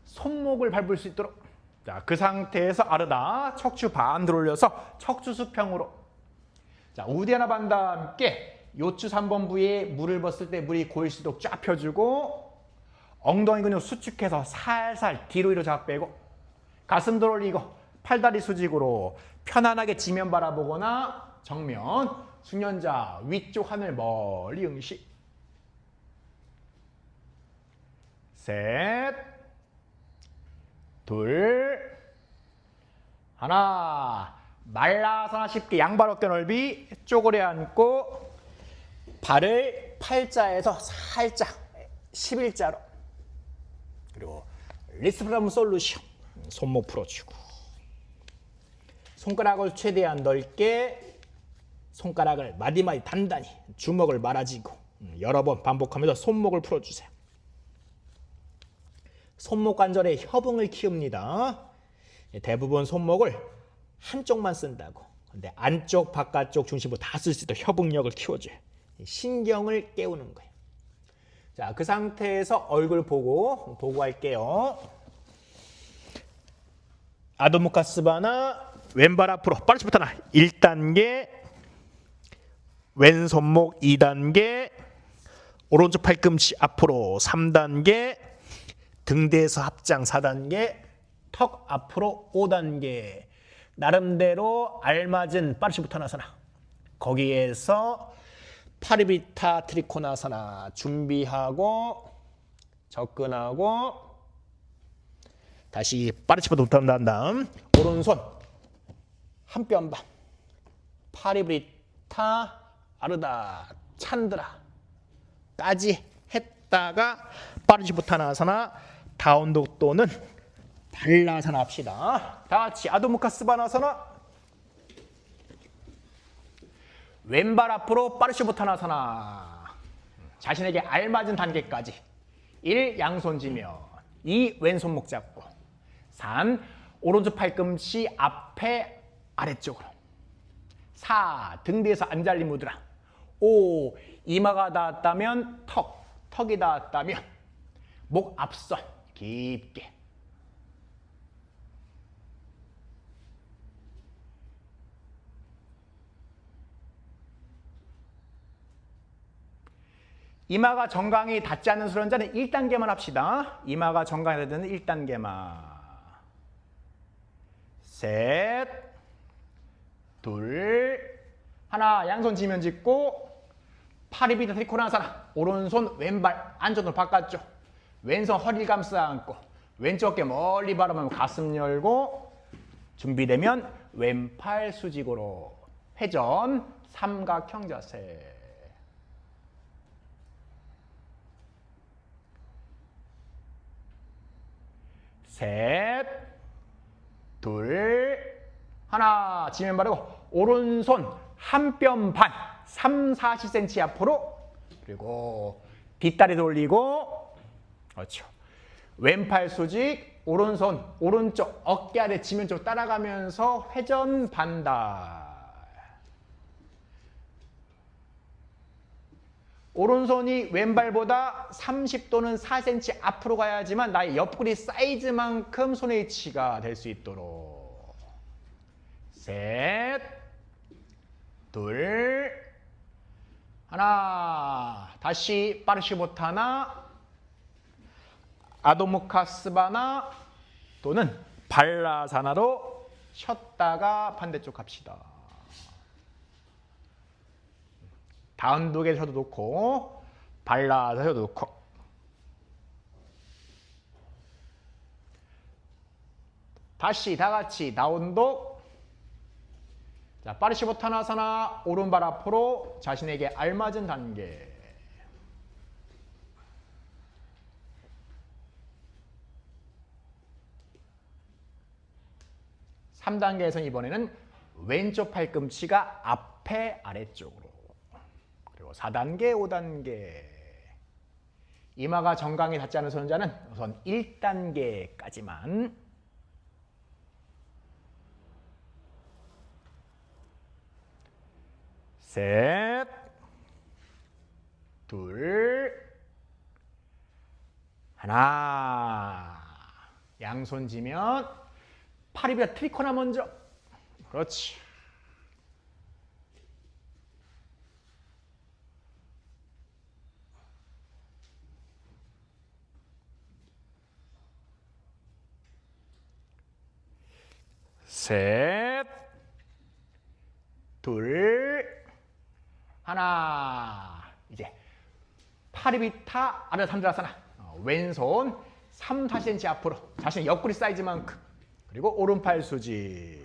손목을 밟을 수 있도록. 자, 그 상태에서 아르다 척추 반대로 올려서 척추 수평으로. 자, 우디아나 반다와 함께 요추 3번 부위에 물을 벗을 때 물이 고일 수 있도록 쫙 펴주고, 엉덩이 근육 수축해서 살살 뒤로 잡아 빼고, 가슴 들 올리고 팔다리 수직으로 편안하게 지면 바라보거나 정면, 숙련자 위쪽 하늘 멀리 응시. 셋, 둘, 하나. 말라아사나 쉽게 양발 어깨 넓이, 쪼그려 앉고 발을 팔자에서 살짝 11자로. 그리고 리스프람 솔루션, 손목 풀어주고, 손가락을 최대한 넓게, 손가락을 마디마디 단단히, 주먹을 말아쥐고 여러 번 반복하면서 손목을 풀어주세요. 손목 관절의 협응을 키웁니다. 대부분 손목을 한쪽만 쓴다고. 근데 안쪽, 바깥쪽 중심으로 다 쓸 수 있도록 협응력을 키워줘요. 신경을 깨우는 거예요. 자, 그 상태에서 얼굴 보고 할게요. 아도무카스바나, 왼발 앞으로 빠르시부터 나 1단계, 왼손목 2단계, 오른쪽 팔꿈치 앞으로 3단계, 등대에서 합장 4단계, 턱 앞으로 5단계. 나름대로 알맞은 빠르시부타나사나. 거기에서 파리비타 트리코나사나 준비하고 접근하고, 다시 빠르시부타 한 다음 오른손 한 뼘 반, 파리비타 아르다 찬드라까지 했다가 빠르시부타나사나 다운독 또는 발라사나 합시다. 다 같이 아도무카스바나사나. 왼발 앞으로 빠르시부타나사나. 자신에게 알맞은 단계까지. 1. 양손 지면, 2. 왼손목 잡고, 3. 오른쪽 팔꿈치 앞에 아래쪽으로, 4. 등 뒤에서 안잘리 무드라, 5. 이마가 닿았다면 턱이 닿았다면 목 앞선 깊게. 이마가 정강이 닿지 않는 수련자는 1단계만 합시다. 이마가 정강이 닿는 1단계만. 셋, 둘, 하나. 양손 지면 짚고 파리비타 트리코나사나. 오른손 왼발 안쪽으로 바깥쪽, 왼손 허리를 감싸 안고 왼쪽 어깨 멀리 바라보면 가슴 열고, 준비되면 왼팔 수직으로 회전 삼각형 자세. 셋, 둘, 하나. 지면 바르고 오른손 한 뼘 반 3, 40cm 앞으로. 그리고 뒷다리 돌리고. 그렇죠. 왼팔 수직, 오른손, 오른쪽 어깨 아래 지면 쪽 따라가면서 회전 반달. 오른손이 왼발보다 30 또는 4cm 앞으로 가야지만 나의 옆구리 사이즈만큼 손의 위치가 될 수 있도록. 셋, 둘, 하나. 다시 파르시보타나, 아도무카스바나 또는 발라사나로 쉬었다가 반대쪽 갑시다. 다운 독에 쉬어도 좋고 발라서 쉬어도 좋고. 다시 다 같이 다운독. 자, 파르시보타나사나 오른발 앞으로 자신에게 알맞은 단계. 3단계에서는 이번에는 왼쪽 팔꿈치가 앞에 아래쪽으로. 그리고 4단계, 5단계. 이마가 정강에 닿지 않은 수련자는 우선 1단계까지만. 셋, 둘, 하나. 양손 지면 팔 위에 트리코나 먼저. 그렇지. 셋, 둘, 하나. 이제 파리비타 아르산드라사나. 왼손 3, 4cm 앞으로 자신의 옆구리 사이즈만큼. 그리고 오른팔 수직.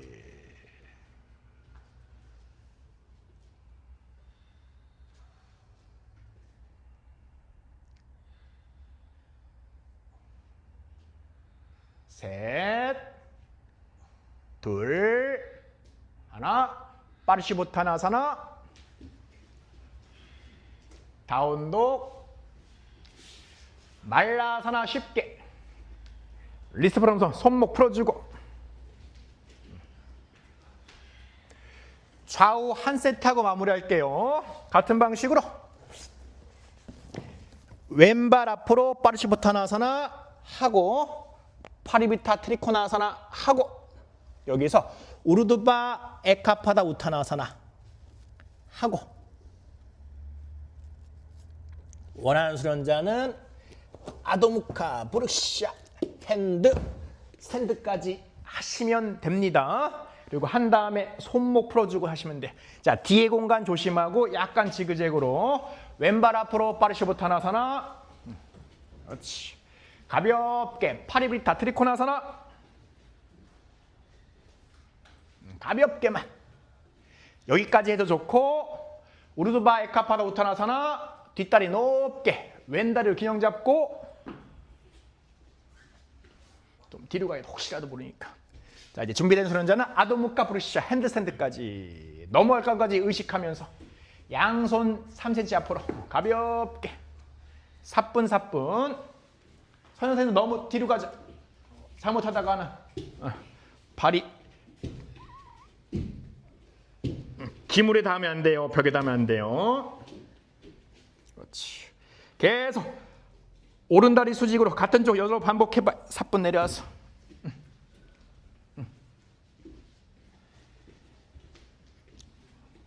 셋, 둘, 하나. 파르시보타나사나, 다운독, 말라사나 쉽게. 리스트 프롬선 손목 풀어주고. 좌우 한 세트하고 마무리할게요. 같은 방식으로 왼발 앞으로 파르시보타나사나 하고 파리비타 트리코나사나 하고 여기서 우르두바 에카파다 우타나사나 하고 원하는 수련자는 아도무카 부르샤 핸드 스탠드까지 하시면 됩니다. 그리고 한 다음에 손목 풀어주고 하시면 돼. 자, 뒤에 공간 조심하고 약간 지그재그로 왼발 앞으로 파르시보타나사나. 그렇지. 가볍게 파리비타 트리코나사나. 가볍게만. 여기까지 해도 좋고 우르두바 에카파다 우타나사나. 뒷다리 높게 왼다리를 균형 잡고 좀 뒤로 가야 돼. 혹시라도 모르니까. 자, 이제 준비된 수련자는 아도무카 부르시샤 핸드스탠드까지 넘어갈까지 의식하면서 양손 3cm 앞으로 가볍게 사뿐 선생님 너무 뒤로 가자. 잘못하다가는 발이 기물에 닿으면 안 돼요. 벽에 닿으면 안 돼요. 그렇지. 계속 오른다리 수직으로 같은 쪽 여덟 반복해봐. 사뿐 내려와서.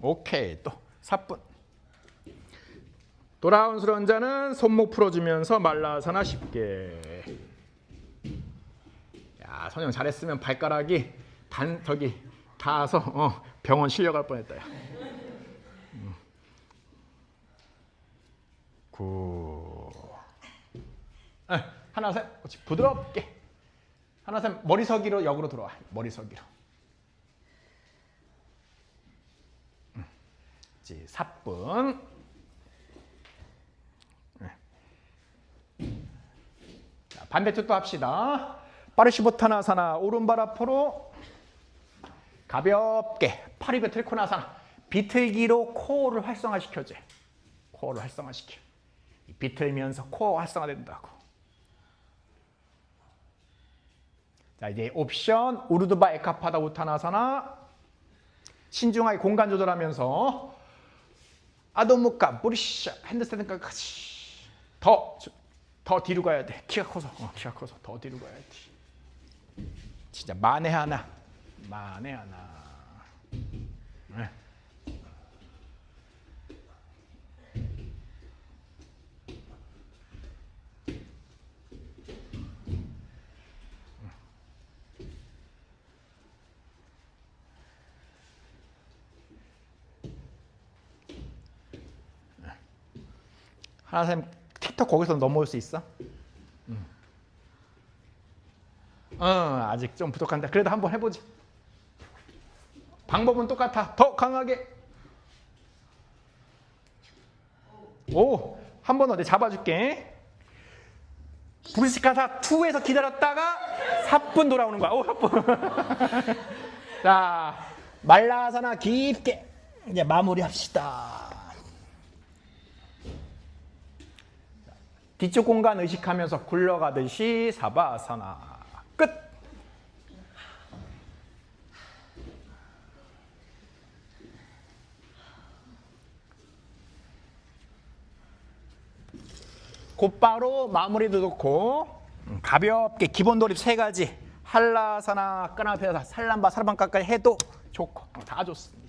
오케이. 또 사뿐. 돌아온 수련자는 손목 풀어주면서 말라사나 쉽게. 야, 선영 잘했으면 발가락이 저기 닿아서 병원 실려갈 뻔했다. 굿. 하나 셋. 부드럽게. 하나 셋. 머리서기로 역으로 들어와. 머리서기로. 이제 사뿐. 자, 반대쪽도 합시다. 파르시보타나사나 오른발 앞으로 가볍게 파리베 트리코나사나. 비틀기로 코어를 활성화시켜줘. 코어를 활성화시켜. 비틀면서 코어 활성화된다고. 자, 이제 옵션 우르드바 에카파다 우타나사나. 신중하게 공간 조절하면서 아도무카 브리샤 핸드스탠드까지 더 뒤로 가야 돼. 키가 커서 더 뒤로 가야 돼. 진짜 만에 하나. 네. 하나쌤 틱톡 거기서 넘어올 수 있어? 아직 좀 부족한데 그래도 한번 해보지. 방법은 똑같아. 더 강하게. 오, 한 번 더 내가 잡아줄게. 브리스카사 2에서 기다렸다가 4분 돌아오는 거야. 오, 4분. 자, 말라사나 깊게 이제 마무리합시다. 뒤쪽 공간 의식하면서 굴러가듯이 사바아사나 끝. 곧바로 마무리도 좋고 가볍게 기본 돌입 3가지 할라사나 까나페사 살람바 사르방까지 해도 좋고 다 좋습니다.